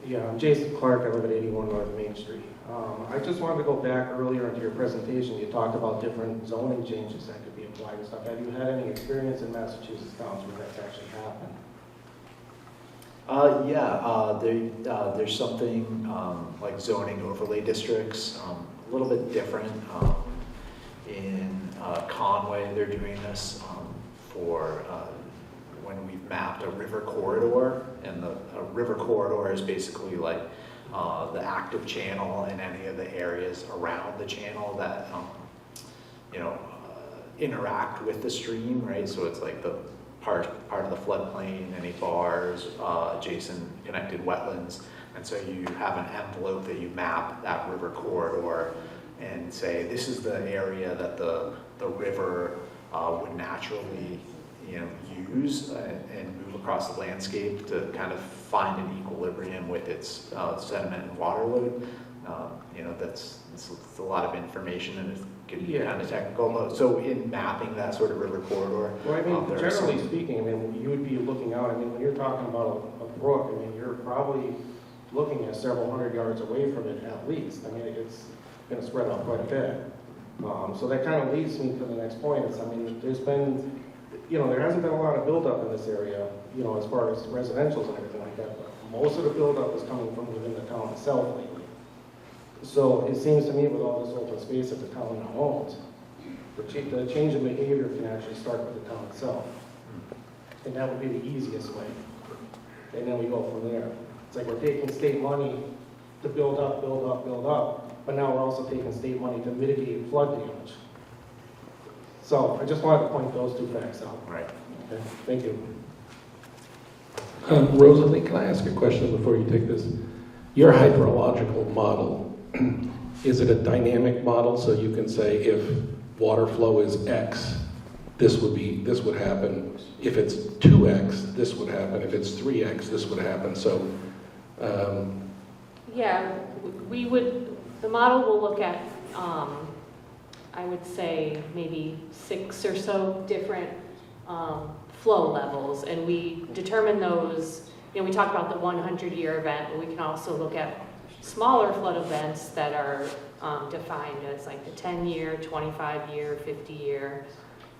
Yeah, I'm Jason Clark. I live at 81 North Main Street. I just wanted to go back earlier into your presentation. You talked about different zoning changes that could be applied and stuff. Have you had any experience in Massachusetts towns where that's actually happened? There's something like zoning overlay districts, a little bit different. In Conway, they're doing this for when we've mapped a river corridor, and a river corridor is basically like the active channel and any of the areas around the channel that interact with the stream, right? So it's like the part of the floodplain, any bars, adjacent connected wetlands, and so you have an envelope that you map that river corridor and say this is the area that the river would naturally use and move across the landscape to kind of find an equilibrium with its sediment and water load. That's a lot of information, and it can be kind of technical. So in mapping that sort of river corridor, Well, I mean, generally speaking, I mean, you would be looking out, I mean, when you're talking about a brook, I mean, you're probably looking at several hundred yards away from it at least. I mean, it's going to spread out quite a bit. So that kind of leads me to the next point. I mean, there's been, there hasn't been a lot of buildup in this area, as far as residentials and everything like that, but most of the buildup is coming from within the town itself lately. So it seems to me with all this open space that the town now owns, the change in behavior can actually start with the town itself. And that would be the easiest way. And then we go from there. It's like we're taking state money to build up, but now we're also taking state money to mitigate flood damage. So I just wanted to point those two facts out. Right. Okay, thank you. Rosalie, can I ask a question before you take this? Your hydrological model, is it a dynamic model, so you can say if water flow is X, this would happen. If it's 2X, this would happen. If it's 3X, this would happen. So, the model will look at, I would say maybe 6 or so different flow levels, and we determine those. We talk about the 100-year event, but we can also look at smaller flood events that are defined as like the 10-year, 25-year, 50-year.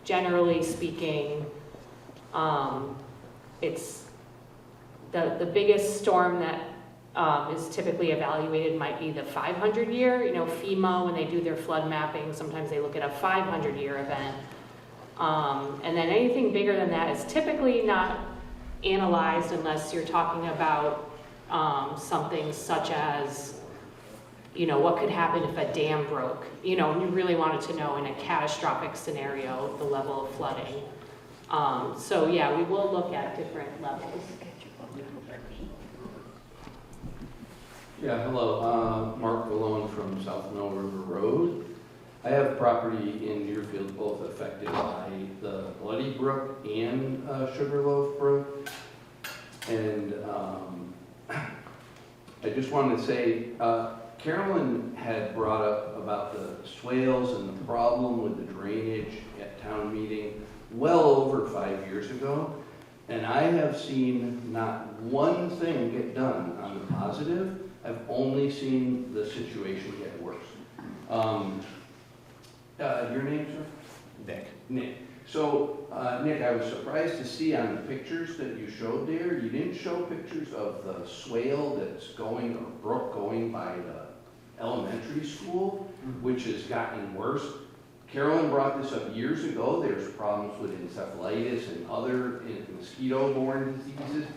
Generally speaking, it's the biggest storm that is typically evaluated might be the 500-year. FEMA, when they do their flood mapping, sometimes they look at a 500-year event. And then anything bigger than that is typically not analyzed unless you're talking about something such as, what could happen if a dam broke, and you really wanted to know in a catastrophic scenario the level of flooding. We will look at different levels. Yeah, hello, Mark Malone from South Mill River Road. I have property in Deerfield, both affected by the Bloody Brook and Sugarloaf Brook. And I just wanted to say, Carolyn had brought up about the swales and the problem with the drainage at town meeting well over 5 years ago. And I have seen not one thing get done on the positive. I've only seen the situation get worse. Your name, sir? Nick. So, Nick, I was surprised to see on the pictures that you showed there, you didn't show pictures of the swale that's going, or brook going by the elementary school, which has gotten worse. Carolyn brought this up years ago. There's problems with encephalitis and other mosquito-borne diseases.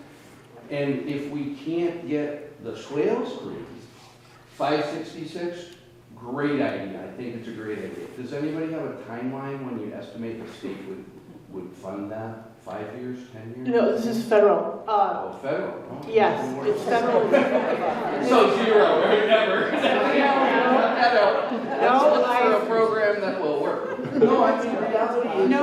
And if we can't get the swales cleaned, 566, great idea. I think it's a great idea. Does anybody have a timeline when you estimate the state would fund that? 5 years, 10 years? No, this is federal. Federal? Oh, Yes, it's federal. So zero, right? Never. No, for a program that will work. No, I mean, reality is. No,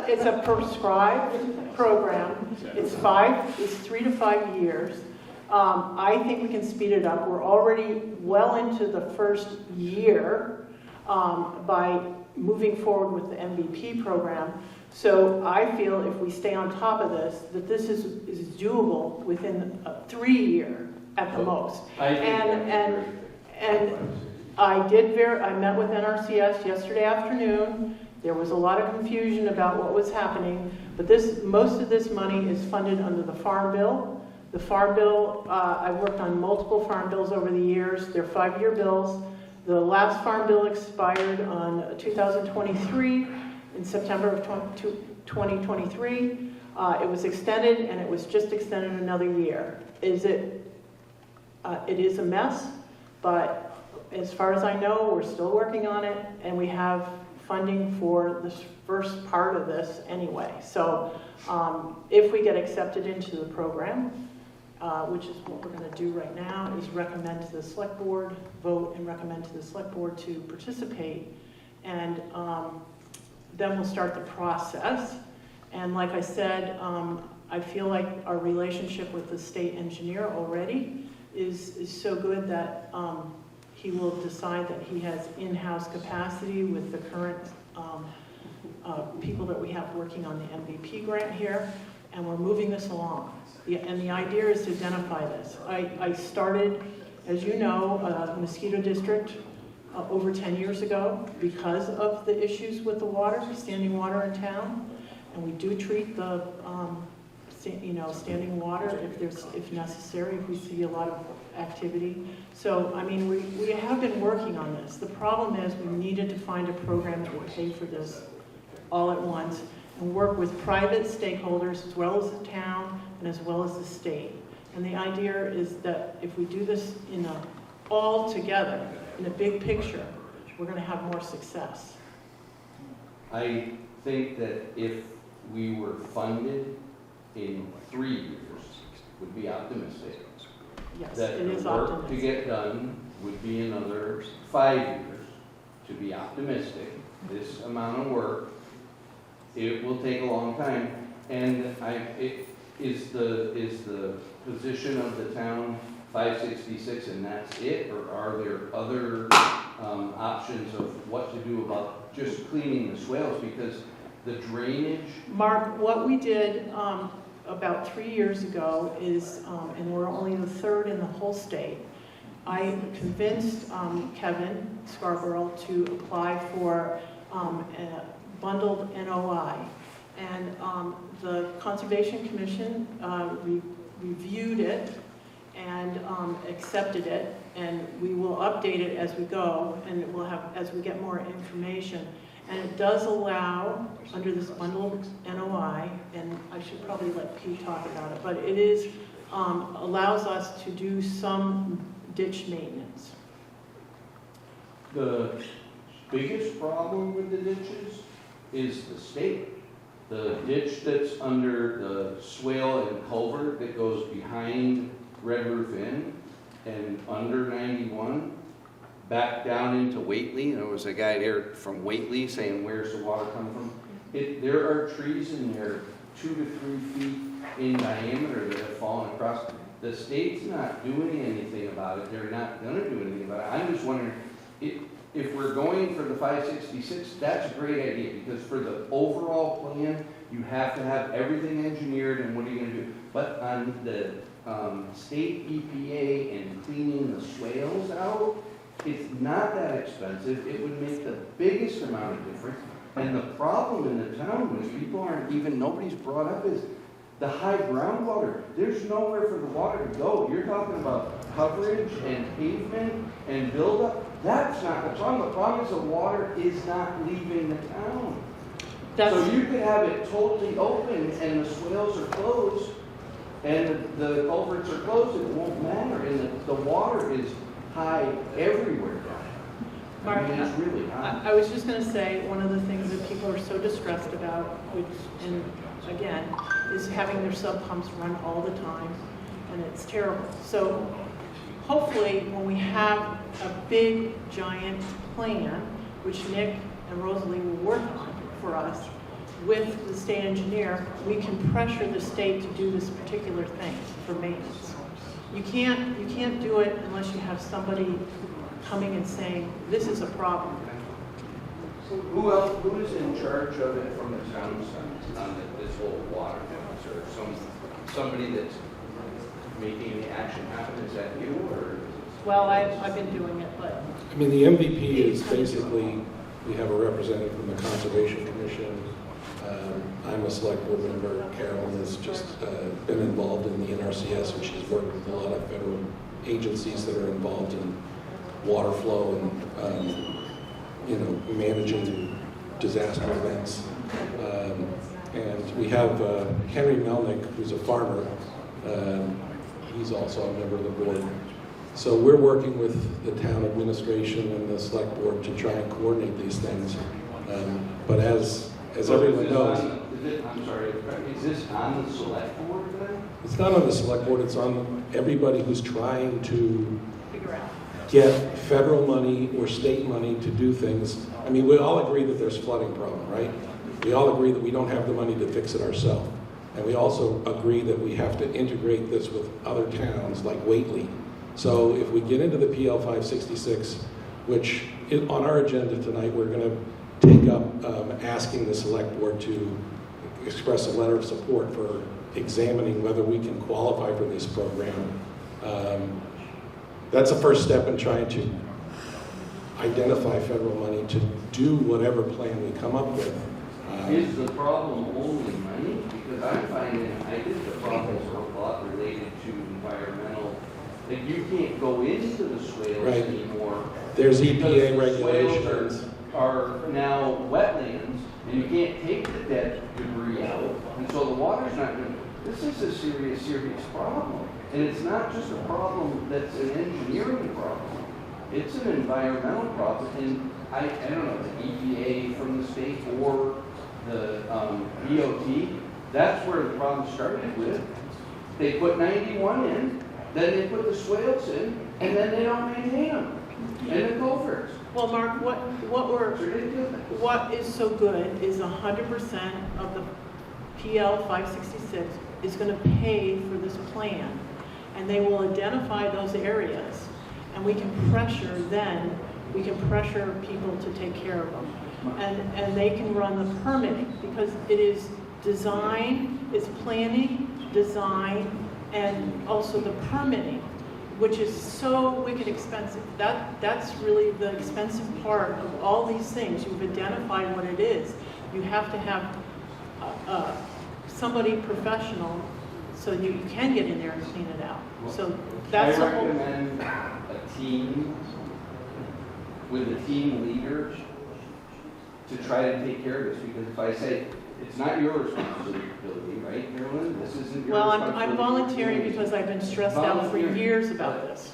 it's a prescribed program. It's 3 to 5 years. I think we can speed it up. We're already well into the first year by moving forward with the MVP program. So I feel if we stay on top of this, that this is doable within 3 years at the most. And I met with NRCS yesterday afternoon. There was a lot of confusion about what was happening, but most of this money is funded under the Farm Bill. The Farm Bill, I've worked on multiple Farm Bills over the years. They're 5-year bills. The last Farm Bill expired on 2023, in September of 2023. It was extended, and it was just extended another year. It is a mess, but as far as I know, we're still working on it, and we have funding for this first part of this anyway. So if we get accepted into the program, which is what we're going to do right now, is recommend to the Select Board, vote and recommend to the Select Board to participate, and then we'll start the process. And like I said, I feel like our relationship with the state engineer already is so good that he will decide that he has in-house capacity with the current people that we have working on the MVP grant here, and we're moving this along. And the idea is to identify this. I started, as you know, a mosquito district over 10 years ago because of the issues with the water, standing water in town. And we do treat the standing water if necessary, if we see a lot of activity. So, I mean, we have been working on this. The problem is we needed to find a program that would pay for this all at once and work with private stakeholders as well as the town and as well as the state. And the idea is that if we do this all together, in a big picture, we're going to have more success. I think that if we were funded in 3 years, would be optimistic. Yes, That it is the work to optimistic. get done would be another 5 years, to be optimistic. This amount of work, it will take a long time. And is the position of the town 566 and that's it? Or are there other options of what to do about just cleaning the swales? Because the drainage. Mark, what we did about 3 years ago is, and we're only the third in the whole state, I convinced Kevin Scarborough to apply for a bundled NOI. And the Conservation Commission reviewed it and accepted it, and we will update it as we go, and we'll have, as we get more information. And it does allow, under this bundled NOI, and I should probably let Pete talk about it, but it is, allows us to do some ditch maintenance. The biggest problem with the ditches is the state. The ditch that's under the swale and culvert that goes behind Red Roof Inn and under 91, back down into Whately. There was a guy there from Whately saying, where's the water coming from? There are trees in there 2 to 3 feet in diameter that have fallen across. The state's not doing anything about it. They're not going to do anything about it. I'm just wondering, if we're going for the 566, that's a great idea, because for the overall plan, you have to have everything engineered, and what are you going to do? But on the state EPA and cleaning the swales out, it's not that expensive. It would make the biggest amount of difference. And the problem in the town was nobody's brought up is the high groundwater. There's nowhere for the water to go. You're talking about coverage and pavement and buildup. That's not the problem. The problem is the water is not leaving the town. So you could have it totally open and the swales are closed and the culverts are closed. It won't matter. And the water is high everywhere. Mark, I mean, it's really high. I was just going to say, one of the things that people are so distressed about, which, and again, is having their sub pumps run all the time, and it's terrible. So hopefully, when we have a big, giant plan, which Nick and Rosalie will work on for us, with the state engineer, we can pressure the state to do this particular thing for maintenance. You can't do it unless you have somebody coming and saying, this is a problem. So who is in charge of it from the town side on this whole water business, or somebody that's making the action happen? Is that you, or? Well, I've been doing it, but I mean, the MVP is basically We have a representative from the Conservation Commission. I'm a select board member. Carolyn has just been involved in the NRCS, and she's worked with a lot of federal agencies that are involved in water flow and managing disaster events. And we have Henry Melnick, who's a farmer. He's also a member of the board. So we're working with the town administration and the select board to try and coordinate these things. But as everyone knows, I'm sorry, is this on the select board then? it's not on the select board, it's on everybody who's trying to Figure out. get federal money or state money to do things. I mean, we all agree that there's flooding problem, right? We all agree that we don't have the money to fix it ourselves. And we also agree that we have to integrate this with other towns like Whately. So if we get into the PL 566, which on our agenda tonight, we're going to take up asking the select board to express a letter of support for examining whether we can qualify for this program. That's the first step in trying to identify federal money to do whatever plan we come up with. Is the problem only money? Because I'm finding, I think the problems are a lot related to environmental. Like you can't go into the swales Right. anymore. There's because EPA the swales regulations. are now wetlands, and you can't take the dead debris out, and so the water's not going to. This is a serious, serious problem. And it's not just a problem that's an engineering problem. It's an environmental problem, and I don't know, the EPA from the state or the DOT, that's where the problem started with. They put 91 in, then they put the swales in, and then they don't maintain them. And the culverts. Well, Mark, what is so good is 100% of the PL 566 is going to pay for this plan. And they will identify those areas, and we can pressure people to take care of them. And they can run the permitting, because it is design, it's planning, design, and also the permitting, which is so wicked expensive. That's really the expensive part of all these things. You've identified what it is. You have to have somebody professional so you can get in there and clean it out. So that's I the whole. recommend a team with a team leader to try to take care of this, because if I say, it's not your responsibility, right, Carolyn? This isn't your Well, responsibility. I'm volunteering because I've been stressed out for Volunteering. years about this.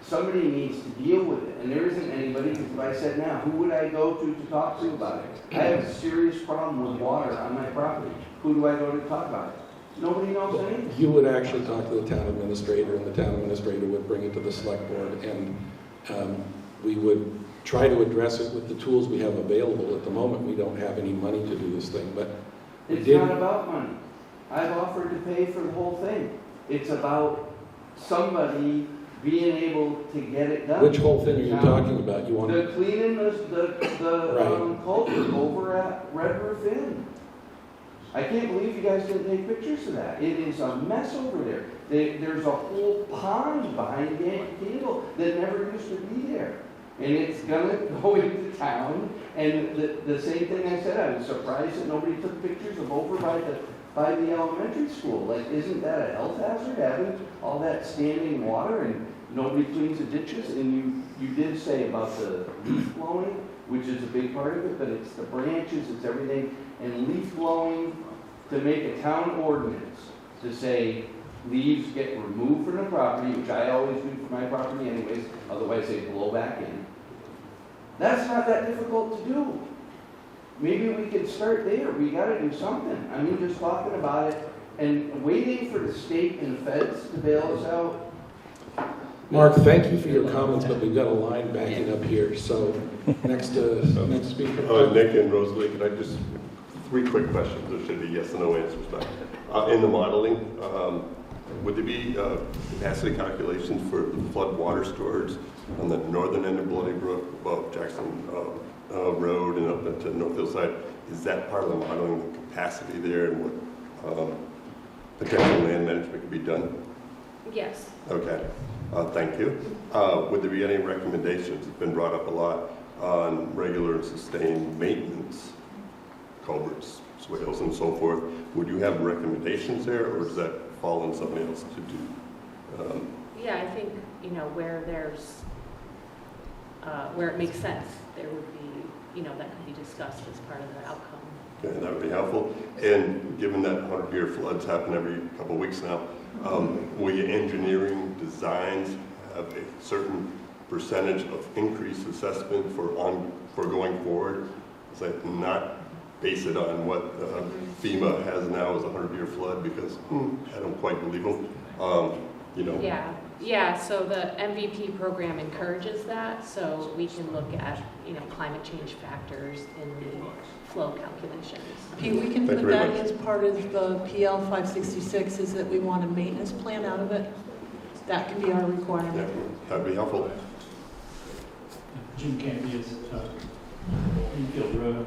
Somebody needs to deal with it, and there isn't anybody, because if I said now, who would I go to talk to about it? I have a serious problem with water on my property. Who do I go to talk about it? Nobody knows anything. You would actually talk to the town administrator, and the town administrator would bring it to the select board, and we would try to address it with the tools we have available. At the moment, we don't have any money to do this thing, but we It's did. not about money. I've offered to pay for the whole thing. It's about somebody being able to get it done. Which whole thing are you talking about? You want The to, cleaning the culvert over at Red Roof Inn. I can't believe you guys didn't take pictures of that. It is a mess over there. There's a whole pond behind Yankee Candle that never used to be there. And it's gonna go into town. And the same thing I said, I was surprised that nobody took pictures of over by the elementary school. Like, isn't that a health hazard, having all that standing water and nobody cleans the ditches? And you did say about the leaf blowing, which is a big part of it, but it's the branches, it's everything. And leaf blowing, to make a town ordinance to say leaves get removed from the property, which I always do for my property anyways, otherwise they blow back in. That's not that difficult to do. Maybe we can start there. We gotta do something. I mean, just talking about it and waiting for the state and the feds to bail us out. Mark, thank you for your comments, but we've got a line backing up here, so next speaker. Nick and Rosalie, can I just, 3 quick questions, there should be yes and no answers. But, in the modeling, would there be capacity calculations for flood water storage on the northern end of Bloody Brook, above Jackson Road and up into North Hillside? Is that part of the modeling, the capacity there, and what potential land management could be done? Yes. Okay, thank you. Would there be any recommendations, it's been brought up a lot, on regular and sustained maintenance, culverts, swales, and so forth. Would you have recommendations there, or does that fall on somebody else to do? Yeah, I think, where where it makes sense, there would be, that could be discussed as part of the outcome. Okay, that would be helpful. And given that 100-year floods happen every couple of weeks now, will your engineering designs have a certain percentage of increased assessment for going forward? So not base it on what FEMA has now as a 100-year flood, because I don't quite believe them. Yeah, so the MVP program encourages that, so we can look at, climate change factors in the flow calculations. Pete, we can Thank put you very that much. as part of the PL 566, is that we want a maintenance plan out of it. That can be our Yeah, requirement. that'd be helpful. Jim Campias, Deerfield Road.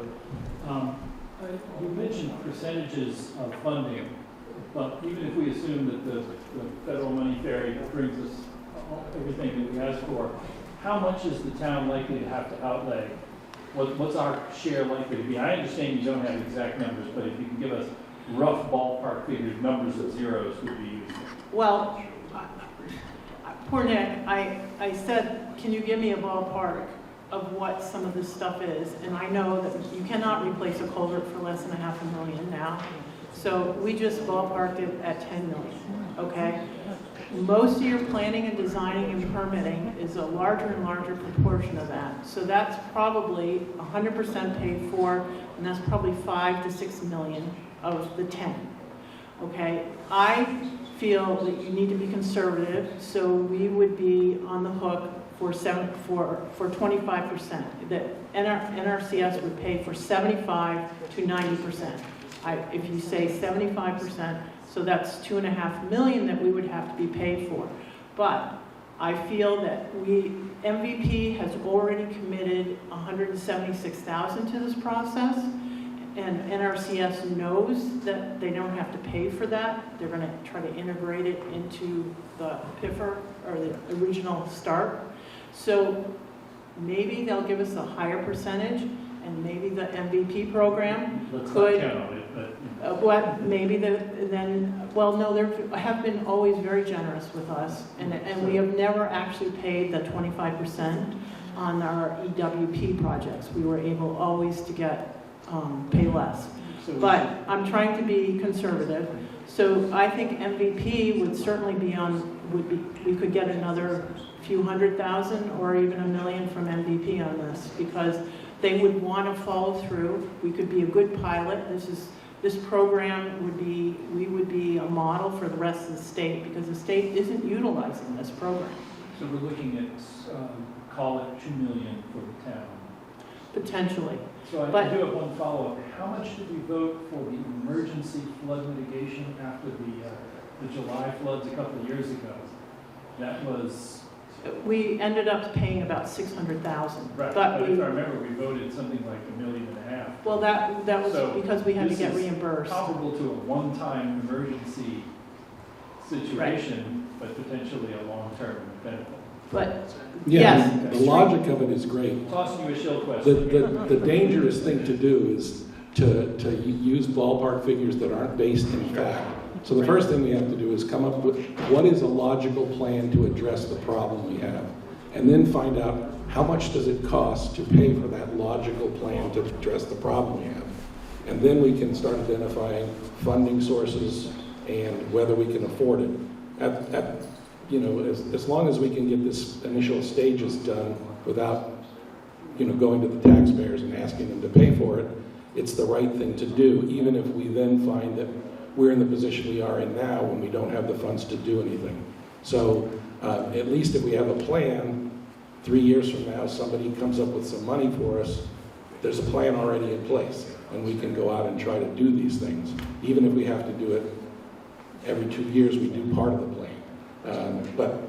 You mentioned percentages of funding, but even if we assume that the federal money ferry brings us everything that we asked for, how much is the town likely to have to outlay? What's our share likely to be? I understand you don't have exact numbers, but if you can give us rough ballpark figures, numbers of zeros would be useful. Well, poor Nick, I said, can you give me a ballpark of what some of this stuff is? And I know that you cannot replace a culvert for less than $500,000 now. So we just ballparked it at 10 million, okay? Most of your planning and designing and permitting is a larger and larger proportion of that. So that's probably 100% paid for, and that's probably 5 to 6 million of the 10, okay? I feel that you need to be conservative, so we would be on the hook for 25%. That NRCS would pay for 75 to 90%. If you say 75%, so that's $2.5 million that we would have to be paid for. But I feel that MVP has already committed $176,000 to this process, and NRCS knows that they don't have to pay for that. They're going to try to integrate it into the PIFR, or the original start. So maybe they'll give us a higher percentage, and maybe the MVP program could. Let's not count on it, but. They have been always very generous with us, and we have never actually paid the 25% on our EWP projects. We were able always to pay less. But I'm trying to be conservative. So I think MVP would certainly we could get another few $100,000 or even $1 million from MVP on this, because they would want to follow through. We could be a good pilot. This program we would be a model for the rest of the state, because the state isn't utilizing this program. So we're looking at, call it $2 million for the town. Potentially. So I do have one follow-up. How much did we vote for the emergency flood mitigation after the July floods a couple of years ago? That was... We ended up paying about $600,000. Right, but if I remember, we voted something like $1.5 million. Well, that was So because we had to get this is reimbursed. Comparable to a one-time emergency situation, but potentially a long-term benefit. But Yeah, yes, the logic of it is great. Tossing you a shill question. The dangerous thing to do is to use ballpark figures that aren't based in fact. So the first thing we have to do is come up with what is a logical plan to address the problem we have, and then find out how much does it cost to pay for that logical plan to address the problem we have. And then we can start identifying funding sources and whether we can afford it. As long as we can get this initial stages done without, going to the taxpayers and asking them to pay for it, it's the right thing to do, even if we then find that we're in the position we are in now when we don't have the funds to do anything. So at least if we have a plan, 3 years from now, somebody comes up with some money for us, there's a plan already in place, and we can go out and try to do these things. Even if we have to do it every 2 years, we do part of the plan. But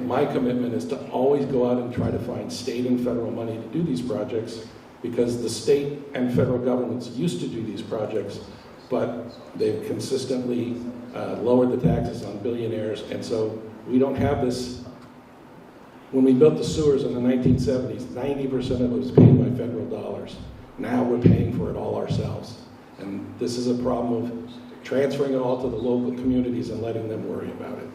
my commitment is to always go out and try to find state and federal money to do these projects, because the state and federal governments used to do these projects, but they've consistently lowered the taxes on billionaires, and so we don't have this When we built the sewers in the 1970s, 90% of it was paid by federal dollars. Now we're paying for it all ourselves. And this is a problem of transferring it all to the local communities and letting them worry about it.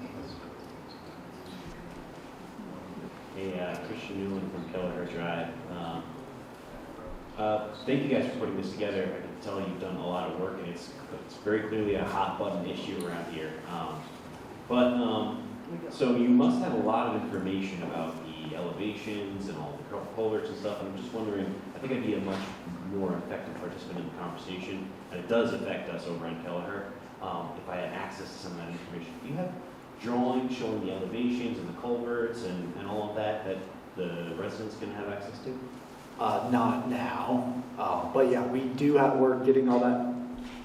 Hey, Christian Newland from Kelleher Drive. Thank you guys for putting this together. I can tell you've done a lot of work, and it's very clearly a hot button issue around here. So you must have a lot of information about the elevations and all the culverts and stuff. And I'm just wondering, I think I'd be a much more effective participant in the conversation, and it does affect us over in Kelleher. If I had access to some of that information, do you have drawings showing the elevations and the culverts and all of that that the residents can have access to? Not now, but yeah, we're getting all that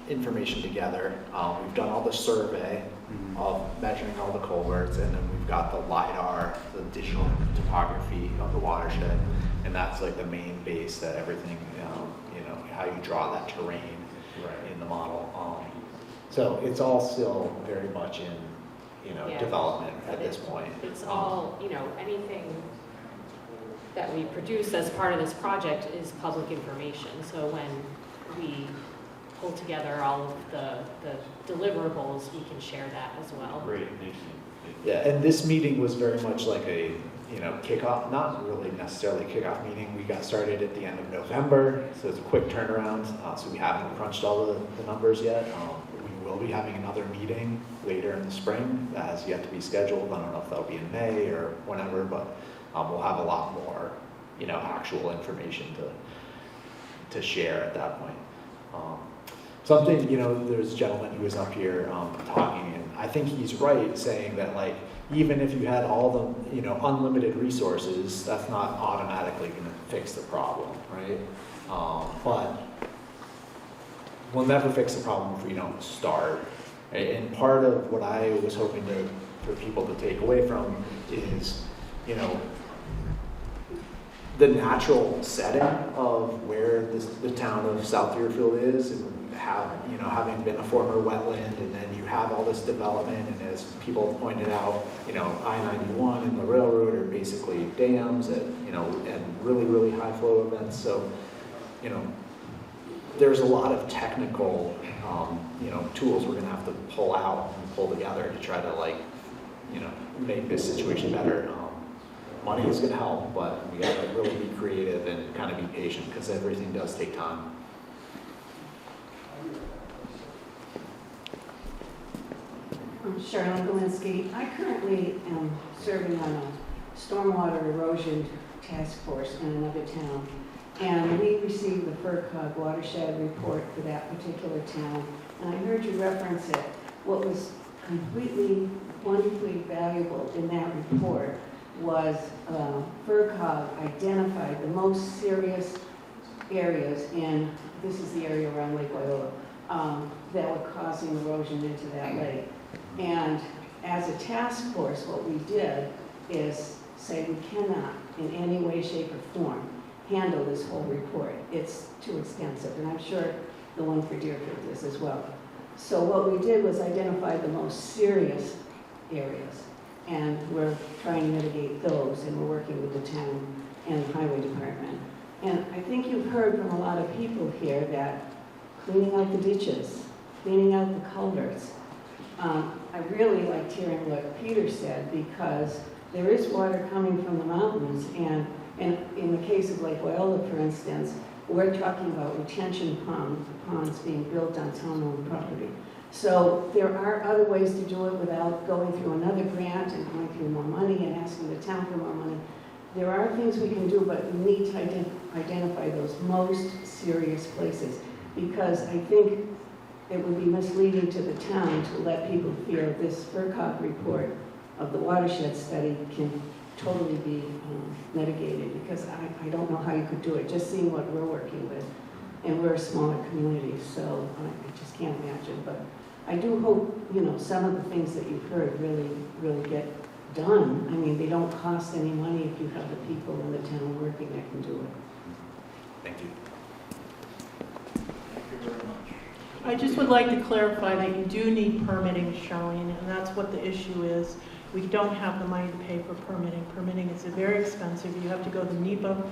information together. We've done all the survey of measuring all the culverts, and then we've got the LiDAR, the digital topography of the watershed, and that's like the main base that everything, how you draw that terrain in the model. So it's all still very much in, Yeah. development at this point. It's all, anything that we produce as part of this project is public information. So when we pull together all of the deliverables, we can share that as well. Great, thank you. Yeah, and this meeting was very much like a, kickoff, not really necessarily a kickoff meeting. We got started at the end of November, so it's a quick turnaround. So we haven't crunched all the numbers yet. We will be having another meeting later in the spring that has yet to be scheduled. I don't know if that'll be in May or whenever, but we'll have a lot more, actual information to share at that point. Something, there's a gentleman who was up here talking, and I think he's right saying that, like, even if you had all the, unlimited resources, that's not automatically going to fix the problem, right? But we'll never fix the problem if we don't start. Right? And part of what I was hoping for people to take away from is, the natural setting of where the town of South Deerfield is, and having been a former wetland, and then you have all this development, and as people pointed out, I-91 and the railroad are basically dams and really, really high flow events. So, there's a lot of technical, tools we're gonna have to pull out and pull together to try to make this situation better. Money is going to help, but we got to really be creative and kind of be patient because everything does take time. I'm Charlene Galinsky. I currently am serving on a stormwater erosion task force in another town. And we received the FERCog watershed report for that particular town. And I heard you reference it. What was completely, wonderfully valuable in that report was FERCog identified the most serious areas in, this is the area around Lake Wyola, that were causing erosion into that lake. And as a task force, what we did is say we cannot in any way, shape, or form handle this whole report. It's too extensive, and I'm sure the one for Deerfield is as well. So what we did was identify the most serious areas, and we're trying to mitigate those, and we're working with the town and the highway department. And I think you've heard from a lot of people here that cleaning out the ditches, cleaning out the culverts. I really liked hearing what Peter said, because there is water coming from the mountains, and in the case of Lake Wyola, for instance, we're talking about retention ponds being built on town-owned property. So there are other ways to do it without going through another grant and going through more money and asking the town for more money. There are things we can do, but we need to identify those most serious places, because I think it would be misleading to the town to let people feel this FERCog report of the watershed study can totally be mitigated, because I don't know how you could do it, just seeing what we're working with. And we're a smaller community, so I just can't imagine. But I do hope, some of the things that you've heard really, really get done. I mean, they don't cost any money if you have the people in the town working that can do it. Thank you. I just would like to clarify that you do need permitting, Charlene, and that's what the issue is. We don't have the money to pay for permitting. Permitting is very expensive. You have to go to NEPA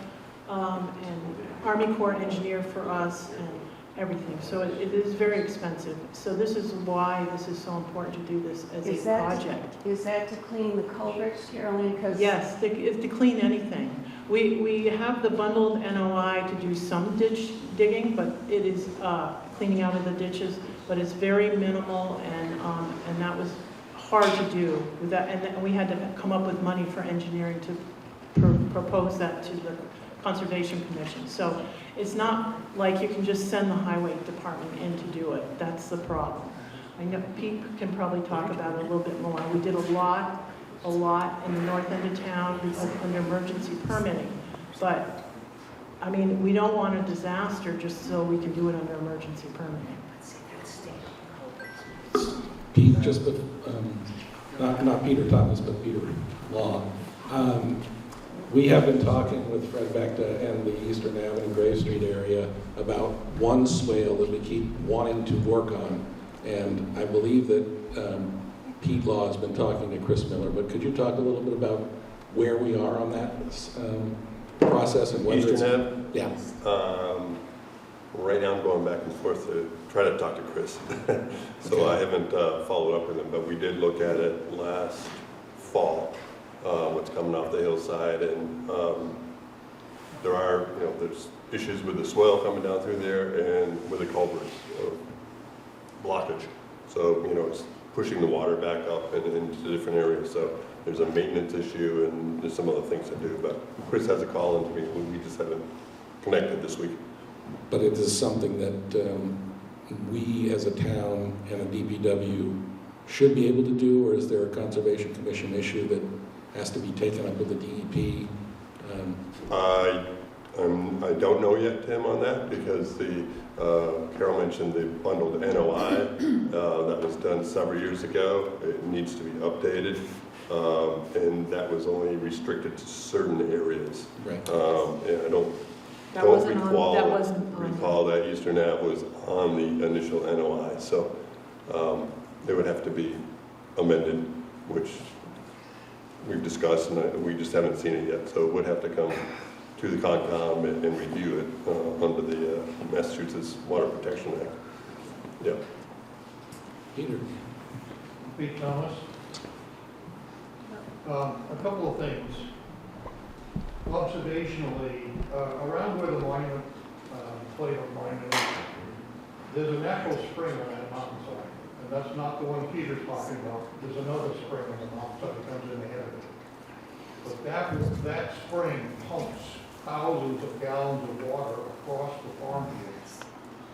and Army Corps engineer for us and everything. So it is very expensive. So this is why this is so important to do this as a project. Is that to clean the culverts, Carolyn? 'Cause Yes, it's to clean anything. We have the bundled NOI to do some ditch digging, but it is cleaning out of the ditches, but it's very minimal, and that was hard to do. With that, and we had to come up with money for engineering to propose that to the Conservation Commission. So it's not like you can just send the highway department in to do it. That's the problem. I know Pete can probably talk about it a little bit more. We did a lot in the north end of town under emergency permitting. But, I mean, we don't want a disaster just so we can do it under emergency permitting. Pete, just not Peter Thomas, but Peter Law. We have been talking with Fred Vecta and the Eastern Avenue Grave Street area about one swale that we keep wanting to work on. And I believe that Pete Law has been talking to Chris Miller, but could you talk a little bit about where we are on that process and whether Eastern Ave? Yeah. Right now I'm going back and forth to try to talk to Chris. So I haven't followed up with him, but we did look at it last fall, what's coming off the hillside, and there are, there's issues with the swell coming down through there and with the culverts blockage. So, it's pushing the water back up and into different areas. So there's a maintenance issue and there's some other things to do, but Chris has a call into me. We just haven't connected this week. But it is something that we as a town and a DPW should be able to do, or is there a Conservation Commission issue that has to be taken up with the DEP? I don't know yet, Tim, on that, because Carol mentioned the bundled NOI that was done several years ago. It needs to be updated, and that was only restricted to certain areas. Right. And I don't recall that Eastern Ave was on the initial NOI, so it would have to be amended, which we've discussed, and we just haven't seen it yet. So it would have to come to the Concom and review it under the Massachusetts Water Protection Act. Yeah. Peter. Pete Thomas. A couple of things. Observationally, around where the monument, Plato monument is, there's a natural spring on that mountainside, and that's not the one Peter's talking about. There's another spring on the mountainside that comes in ahead of it. But that spring pumps thousands of gallons of water across the farm fields,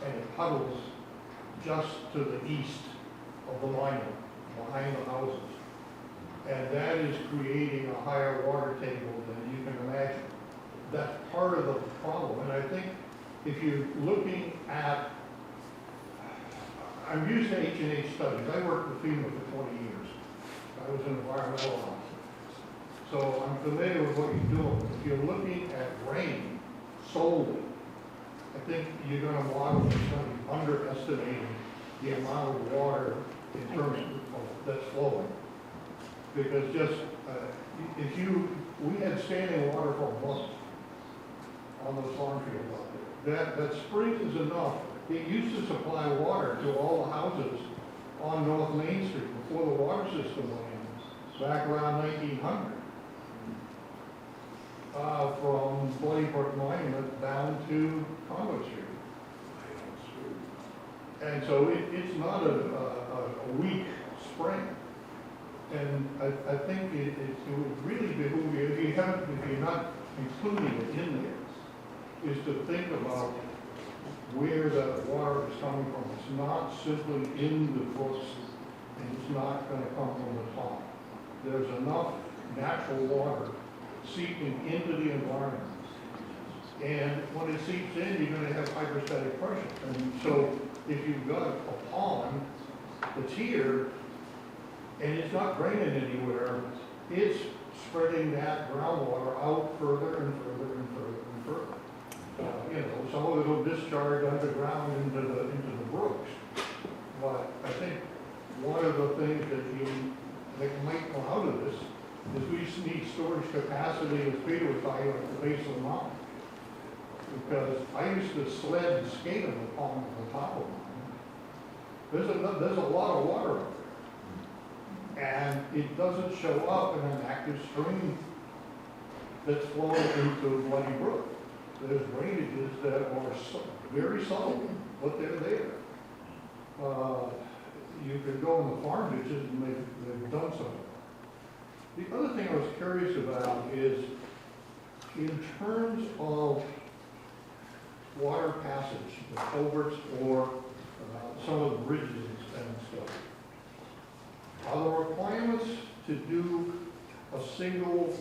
and it puddles just to the east of the monument, behind the houses. And that is creating a higher water table than you can imagine. That's part of the problem. And I think if you're looking at, I'm used to H&H studies. I worked with FEMA for 20 years. I was an environmental officer. So I'm familiar with what you're doing. If you're looking at rain solely, I think you're going to model that's going to be underestimating the amount of water in terms of that's flowing. Because we had standing water for a month on those farm fields out there. That spring is enough. It used to supply water to all the houses on North Main Street before the water system went in, back around 1900. From Bloody Brook Monument down to Conway Street. And so it's not a weak spring. And I think it would really behoove you, if you're not including it in there, is to think about where the water is coming from. It's not simply in the brooks, and it's not going to come from the top. There's enough natural water seeping into the environment. And when it seeps in, you're going to have hydrostatic pressure. And so if you've got a pond that's here, and it's not draining anywhere, it's spreading that groundwater out further and further and further and further. Some of it will discharge underground into the brooks. But I think one of the things that you that might come out of this is we just need storage capacity, as Peter was talking about, at the base of the mountain. Because I used to sled and skate on the palm of the top of the mountain. There's a lot of water up there. And it doesn't show up in an active stream that's flowing into Bloody Brook. There's drainages that are very subtle, but they're there. You could go in the farm ditches and they've done something. The other thing I was curious about is in terms of water passage, the culverts or some of the bridges and stuff. Are there requirements to do a single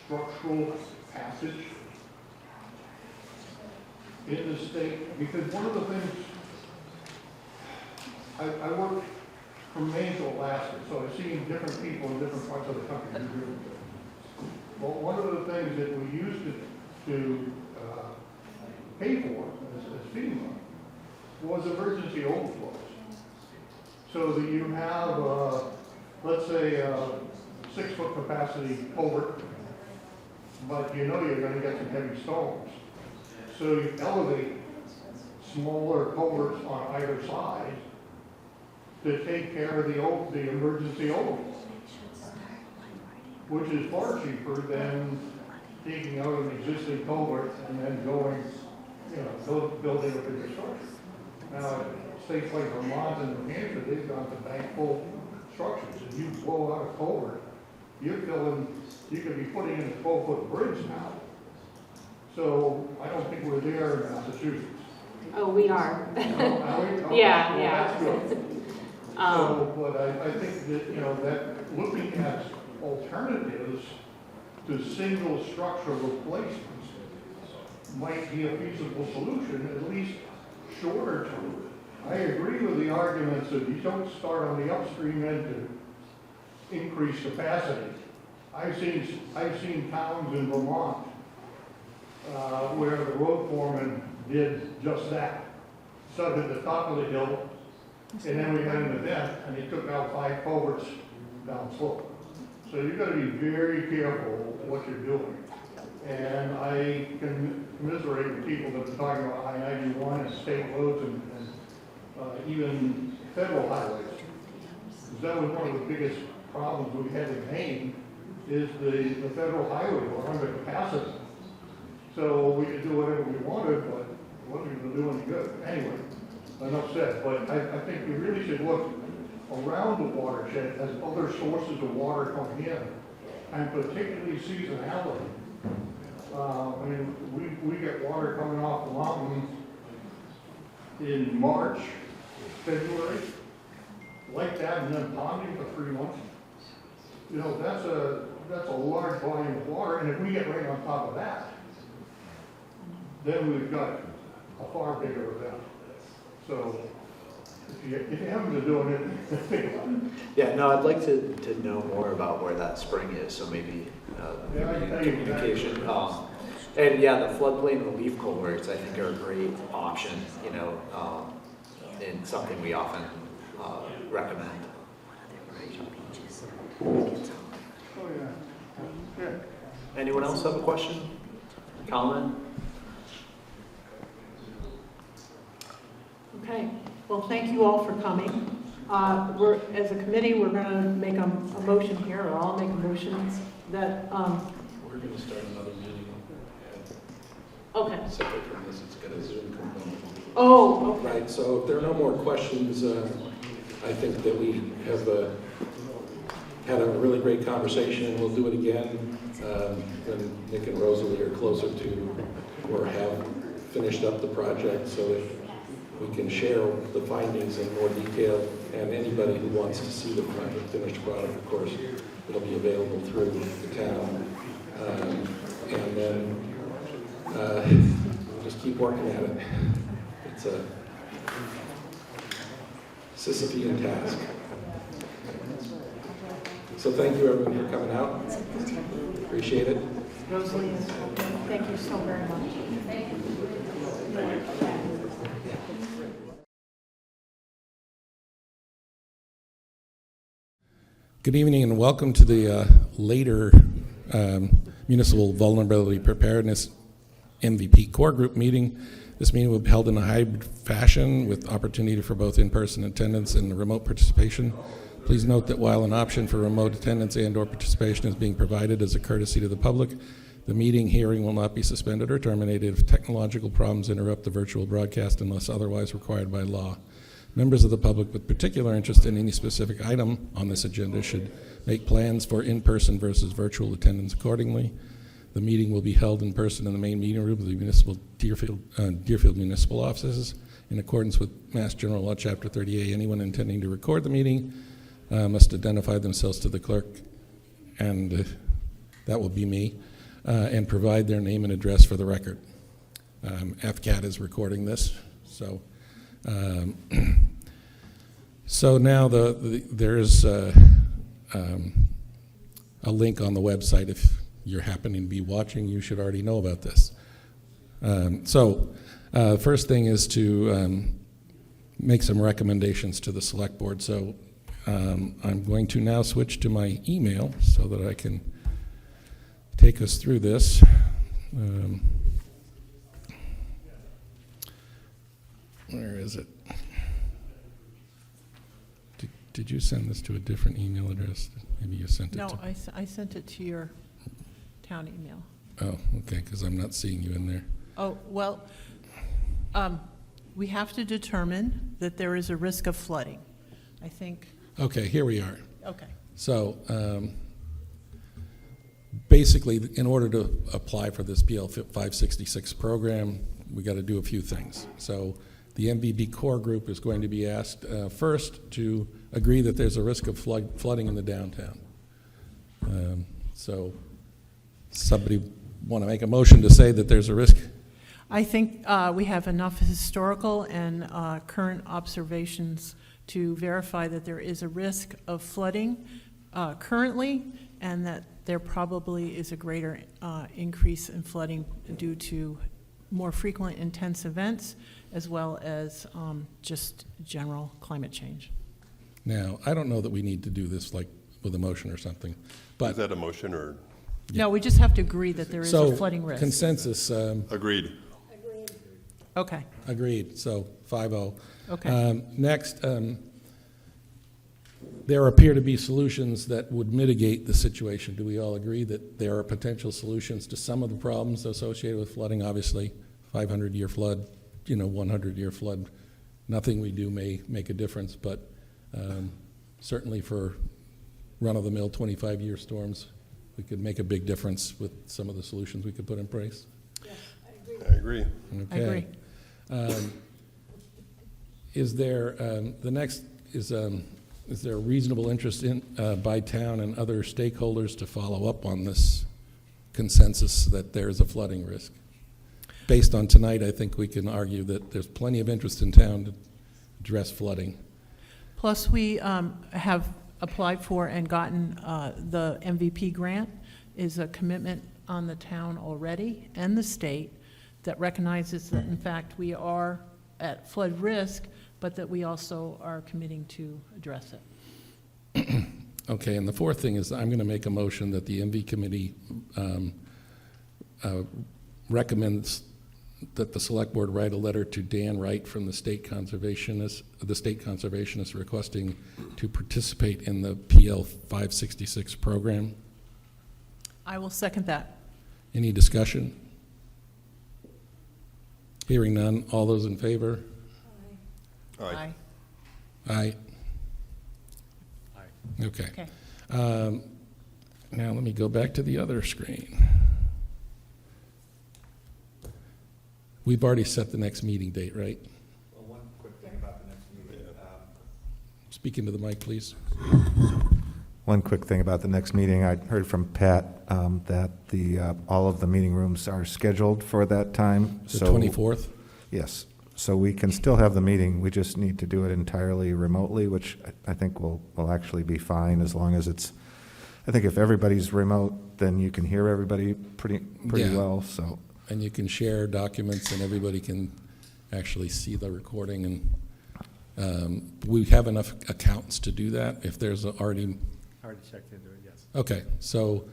structural passage in the state? Because one of the things, I work from Maine to Alaska, so I've seen different people in different parts of the country. Well, one of the things that we used to pay for as FEMA was emergency overflows. So that you have, let's say, a 6-foot capacity culvert, but you know you're going to get some heavy storms. So you elevate smaller culverts on either side to take care of the emergency overflow, which is far cheaper than taking out an existing culvert and then going, building a bigger structure. Now, states like Vermont and New Hampshire, they've gone to bank full structures. If you blow out a culvert, you could be putting in a 12-foot bridge now. So I don't think we're there in Massachusetts. Oh, we are. Yeah. Yeah. That's good. But I think that, that looking at alternatives to single structural replacements might be a feasible solution, at least shorter term. I agree with the arguments that you don't start on the upstream end to increase capacity. I've seen towns in Vermont where the road foreman did just that. Started at the top of the hill, and then we had an event, and he took out 5 culverts down slope. So you've got to be very careful what you're doing. And I can commiserate with people that are talking about I-91 and state roads and even federal highways. Because that was one of the biggest problems we had in Maine, is the federal highways were under capacity. So we could do whatever we wanted, but it wasn't going to do any good. Anyway, enough said. But I think we really should look around the watershed as other sources of water come in, and particularly seasonality. I mean, we get water coming off the mountain in March, February, like that, and then ponding for 3 months. That's a large volume of water, and if we get rain on top of that, then we've got a far bigger event. So if you haven't been doing it, think about it. Yeah, no, I'd like to know more about where that spring is, so maybe communication. And yeah, the floodplain relief culverts, I think, are a great option, and something we often recommend. Oh, yeah. Anyone else have a question? Comment? Okay, well, thank you all for coming. As a committee, we're going to make a motion here, or I'll make a motion that... We're going to start another meeting. Okay. Separate from this, it's got a Zoom component. Oh, okay. Right, so if there are no more questions, I think that we have had a really great conversation, and we'll do it again when Nick and Rosalie are closer to or have finished up the project, so that we can share the findings in more detail. And anybody who wants to see the finished product, of course, it'll be available through the town. And then just keep working at it. It's a Sisyphean task. So thank you everyone for coming out. Appreciate it. Rosalie, thank you so very much. Thank you. Good evening and welcome to the later Municipal Vulnerability Preparedness MVP Core Group meeting. This meeting will be held in a hybrid fashion with opportunity for both in-person attendance and remote participation. Please note that while an option for remote attendance and/or participation is being provided as a courtesy to the public, the meeting hearing will not be suspended or terminated if technological problems interrupt the virtual broadcast unless otherwise required by law. Members of the public with particular interest in any specific item on this agenda should make plans for in-person versus virtual attendance accordingly. The meeting will be held in person in the main meeting room of the municipal Deerfield municipal offices. In accordance with Mass General Law, Chapter 30A, anyone intending to record the meeting must identify themselves to the clerk, and that will be me, and provide their name and address for the record. FCAT is recording this, so. So now there is a link on the website. If you're happening to be watching, you should already know about this. First thing is to make some recommendations to the select board. So I'm going to now switch to my email so that I can take us through this. Where is it? Did you send this to a different email address? Maybe you sent it to... No, I sent it to your town email. Oh, okay, because I'm not seeing you in there. Oh, well, we have to determine that there is a risk of flooding, I think. Okay, here we are. Okay. So basically, in order to apply for this PL 566 program, we got to do a few things. So the MVB core group is going to be asked first to agree that there's a risk of flooding in the downtown. So somebody want to make a motion to say that there's a risk? I think we have enough historical and current observations to verify that there is a risk of flooding currently, and that there probably is a greater increase in flooding due to more frequent intense events, as well as just general climate change. Now, I don't know that we need to do this like with a motion or something, but... Is that a motion or? No, we just have to agree that there is a flooding risk. Consensus. Agreed. Okay. Agreed, so 5-0. Okay. Next, there appear to be solutions that would mitigate the situation. Do we all agree that there are potential solutions to some of the problems associated with flooding? Obviously, 500-year flood, 100-year flood, nothing we do may make a difference, but certainly for run-of-the-mill 25-year storms, we could make a big difference with some of the solutions we could put in place. Yes, I agree. Okay. I agree. Is there is there a reasonable interest in by town and other stakeholders to follow up on this consensus that there is a flooding risk? Based on tonight, I think we can argue that there's plenty of interest in town to address flooding. Plus, we have applied for and gotten the MVP grant. Is a commitment on the town already and the state that recognizes that, in fact, we are at flood risk, but that we also are committing to address it. Okay, and the fourth thing is I'm going to make a motion that the MV committee recommends that the select board write a letter to Dan Wright from the state conservationist requesting to participate in the PL 566 program. I will second that. Any discussion? Hearing none. All those in favor? Aye. Aye. Okay. Okay. Now let me go back to the other screen. We've already set the next meeting date, right? Well, one quick thing about the next meeting. Speak into the mic, please. One quick thing about the next meeting. I heard from Pat that all of the meeting rooms are scheduled for that time. The 24th? Yes. So we can still have the meeting. We just need to do it entirely remotely, which I think will actually be fine as long as it's... I think if everybody's remote, then you can hear everybody pretty well. So. And you can share documents and everybody can actually see the recording. And we have enough accounts to do that. If there's already already checked into it, yes. Okay, so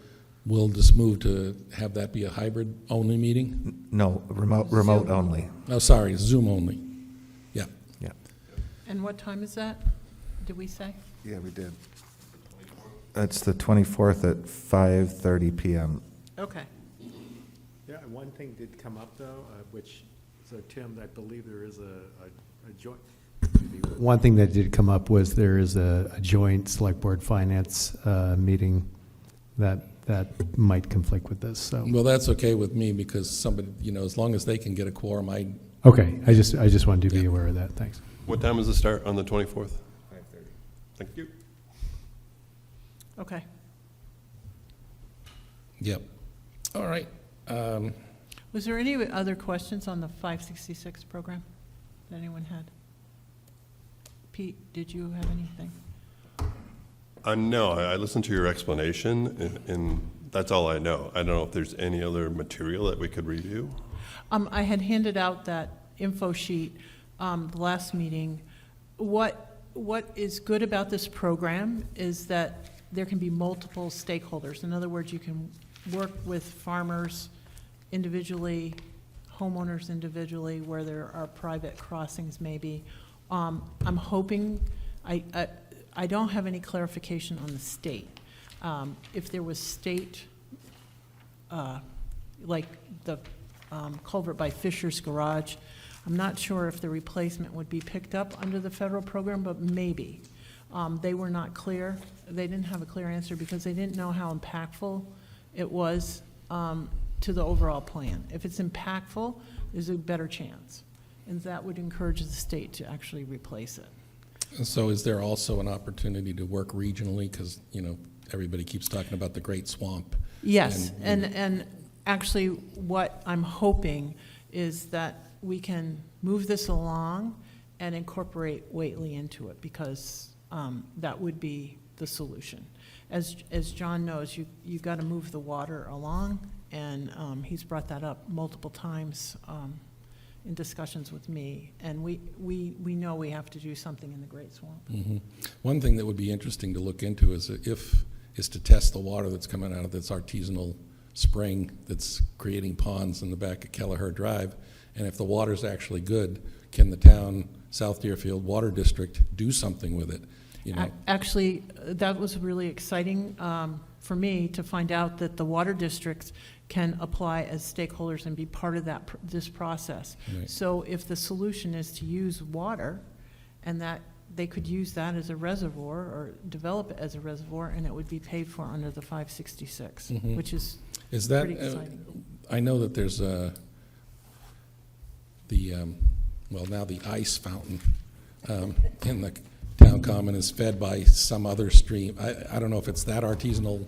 we'll just move to have that be a hybrid-only meeting? No, remote only. Oh, sorry, Zoom only. Yeah. Yeah. And what time is that, did we say? Yeah, we did. That's the 24th at 5:30 p.m. Okay. Yeah, and one thing did come up though, which, so Tim, I believe there is a joint. One thing that did come up was there is a joint select board finance meeting that might conflict with this, so. Well, that's okay with me because somebody, as long as they can get a quorum, Okay, I just wanted to be aware of that, thanks. What time is the start on the 24th? 5:30. Thank you. Okay. Yep. All right. Was there any other questions on the 566 program that anyone had? Pete, did you have anything? No, I listened to your explanation, and that's all I know. I don't know if there's any other material that we could review. I had handed out that info sheet the last meeting. What is good about this program is that there can be multiple stakeholders. In other words, you can work with farmers individually, homeowners individually, where there are private crossings maybe. I'm hoping, I don't have any clarification on the state. If there was state, like the culvert by Fisher's Garage, I'm not sure if the replacement would be picked up under the federal program, but maybe. They were not clear. They didn't have a clear answer because they didn't know how impactful it was to the overall plan. If it's impactful, there's a better chance. And that would encourage the state to actually replace it. And so is there also an opportunity to work regionally? Because, everybody keeps talking about the Great Swamp. Yes, and actually what I'm hoping is that we can move this along and incorporate Whately into it, because that would be the solution. As John knows, you've got to move the water along, and he's brought that up multiple times in discussions with me, and we know we have to do something in the Great Swamp. Mm-hmm. One thing that would be interesting to look into is to test the water that's coming out of this artisanal spring that's creating ponds in the back of Kelleher Drive, and if the water's actually good, can the town, South Deerfield Water District, do something with it? Actually, that was really exciting for me to find out that the water districts can apply as stakeholders and be part of this process. Right. So if the solution is to use water, and that they could use that as a reservoir or develop it as a reservoir, and it would be paid for under the 566, Mm-hmm. which is that pretty exciting. I know that there's now the ice fountain in the town common is fed by some other stream. I don't know if it's that artisanal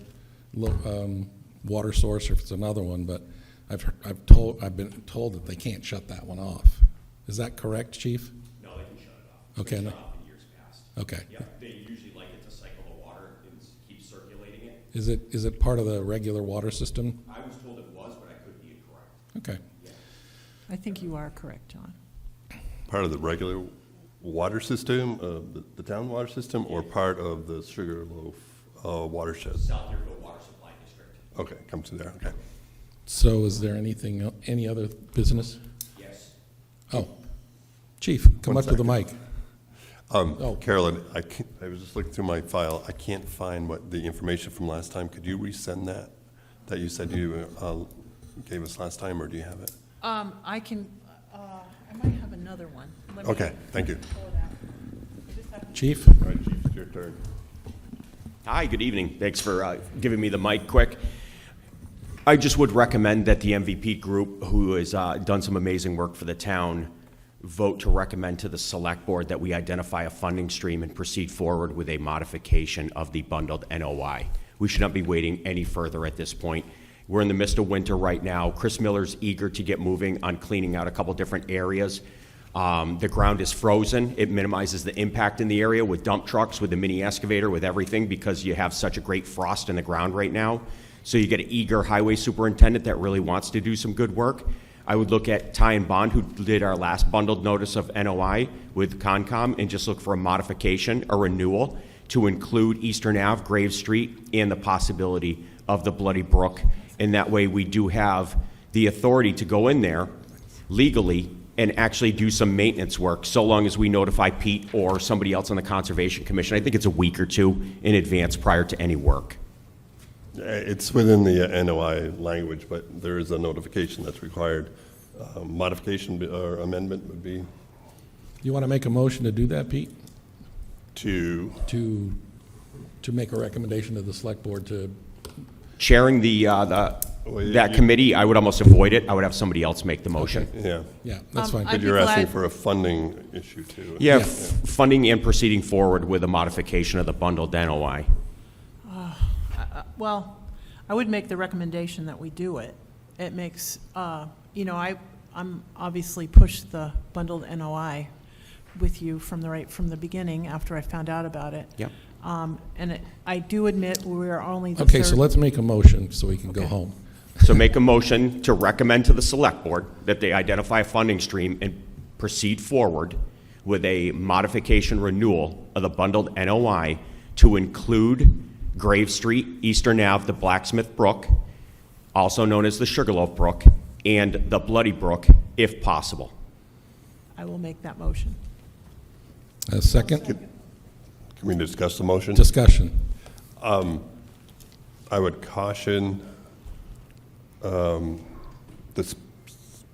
water source or if it's another one, but I've been told that they can't shut that one off. Is that correct, Chief? No, they can shut it off. Okay. They shut off in years past. Okay. Yeah, they usually like it to cycle the water and keep circulating it. Is it part of the regular water system? I was told it was, but I could be incorrect. Okay. Yeah. I think you are correct, John. Part of the regular water system, the town water system, or part of the Sugarloaf watershed? South Deerfield Water Supply District. Okay, comes to there, okay. So is there any other business? Yes. Oh, Chief, come up to the mic. Carolyn, I was just looking through my file. I can't find the information from last time. Could you resend that you said you gave us last time, or do you have it? I can, I might have another one. Okay, thank you. Chief? All right, Chief, it's your turn. Hi, good evening. Thanks for giving me the mic quick. I just would recommend that the MVP group, who has done some amazing work for the town, vote to recommend to the select board that we identify a funding stream and proceed forward with a modification of the bundled NOI. We should not be waiting any further at this point. We're in the midst of winter right now. Chris Miller's eager to get moving on cleaning out a couple different areas. The ground is frozen. It minimizes the impact in the area with dump trucks, with the mini excavator, with everything, because you have such a great frost in the ground right now. So you get an eager highway superintendent that really wants to do some good work. I would look at Ty and Bond, who did our last bundled notice of NOI with Concom, and just look for a modification, a renewal, to include Eastern Ave, Grave Street, and the possibility of the Bloody Brook. And that way we do have the authority to go in there legally and actually do some maintenance work, so long as we notify Pete or somebody else on the Conservation Commission. I think it's a week or two in advance prior to any work. It's within the NOI language, but there is a notification that's required. Modification or amendment would be You want to make a motion to do that, Pete? to To make a recommendation to the select board to, Chairing that committee, I would almost avoid it. I would have somebody else make the motion. Yeah. yeah, that's fine. But you're asking for a funding issue too. Yeah, funding and proceeding forward with a modification of the bundled NOI. Well, I would make the recommendation that we do it. It makes, I'm obviously pushed the bundled NOI with you from the beginning after I found out about it. Yep. I do admit we're only the Okay, third. so let's make a motion so we can go home. So make a motion to recommend to the select board that they identify a funding stream and proceed forward with a modification renewal of the bundled NOI to include Grave Street, Eastern Ave, the Blacksmith Brook, also known as the Sugarloaf Brook, and the Bloody Brook, if possible. I will make that motion. A second? Can we discuss the motion? Discussion. I would caution the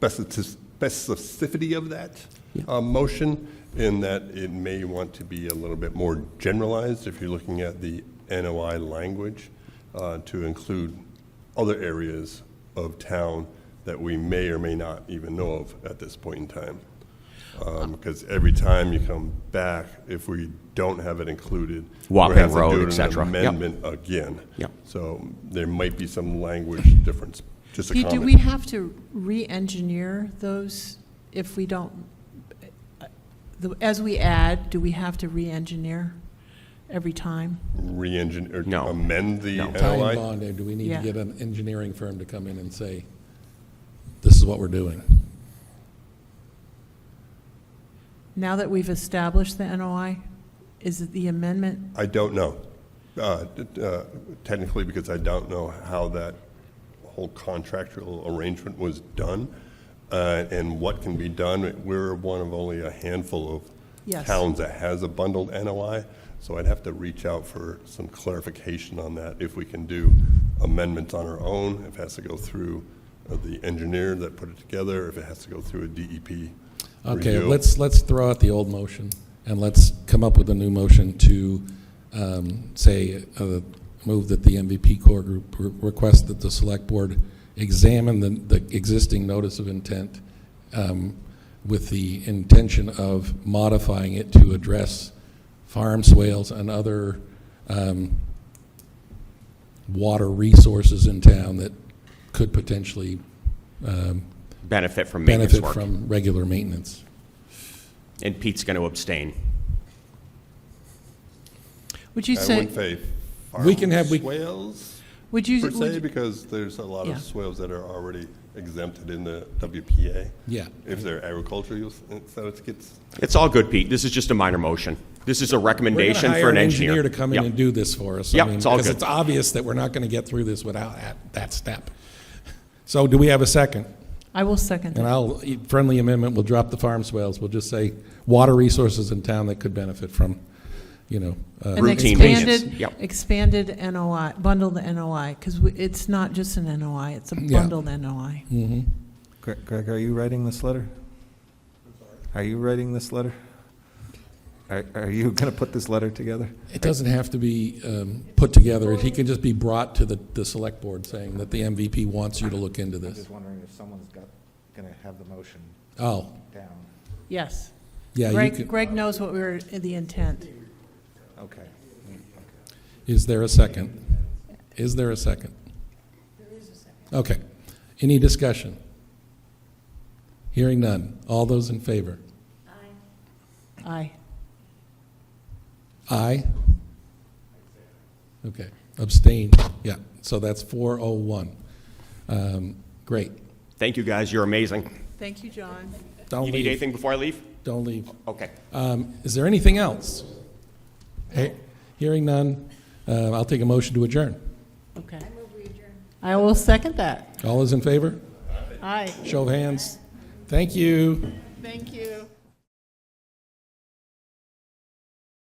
specificity of that motion, in that it may want to be a little bit more generalized if you're looking at the NOI language, to include other areas of town that we may or may not even know of at this point in time. Because every time you come back, if we don't have it included, we're Wapping have to Road, do et an cetera. Yep. amendment again. Yep. So there might be some language difference. Just a Pete, comment. do we have to re-engineer those if we don't, as we add, do we have to re-engineer every time? Re-engineer, No. amend the No. Ty and NOI? bond, do we need Yeah. to get an engineering firm to come in and say, this is what we're doing? Now that we've established the NOI, is it the amendment? I don't know. Technically, because I don't know how that whole contractual arrangement was done, and what can be done. We're one of only a handful of Yes. towns that has a bundled NOI, so I'd have to reach out for some clarification on that, if we can do amendments on our own, if it has to go through the engineer that put it together, if it has to go through a DEP Okay, review. let's throw out the old motion, and let's come up with a new motion to move that the MVP core group request that the select board examine the existing notice of intent with the intention of modifying it to address farm swales and other water resources in town that could potentially Benefit from maintenance benefit work. from regular maintenance. And Pete's going to abstain. Would you I say, wouldn't say We can have- farm swales would you, per would se, you- because there's a lot Yeah. of swales that are already exempted in the WPA. Yeah. If they're agricultural, so it gets, It's all good, Pete. This is just a minor motion. This is a recommendation We're for gonna an hire engineer. to come in Yep. and do this for us. Yep, it's all because good. it's obvious that we're not going to get through this without that step. So do we have a second? I will second And it. friendly amendment, we'll drop the farm swales. We'll just say water resources in town that could benefit from, An routine maintenance. expanded, Yep. expanded NOI, bundled NOI, because it's not just an NOI, it's a Yeah. bundled NOI. Mhm. Greg, are you writing this letter? Are you writing this letter? Are you going to put this letter together? It doesn't have to be put together. He can just be brought to the select board saying that the MVP wants you to look into I'm this. just wondering if someone's going to have the motion Oh, down. Yes. yeah, you Greg, can. Greg knows what we're, the intent. Okay. Is there a second? Is there a second? There is a second. Okay. Any discussion? Hearing none. All those in favor? Aye. Aye? Okay. Abstain? Yeah. So that's 401. Great. Thank you, guys. You're amazing. Thank you, John. Don't You leave. need anything before I leave? Don't leave. Okay. Is there anything else? Hey, Hearing none, I'll take a motion to adjourn. Okay. I will second that. All those in favor? Aye. Show of hands. Thank you. Thank you.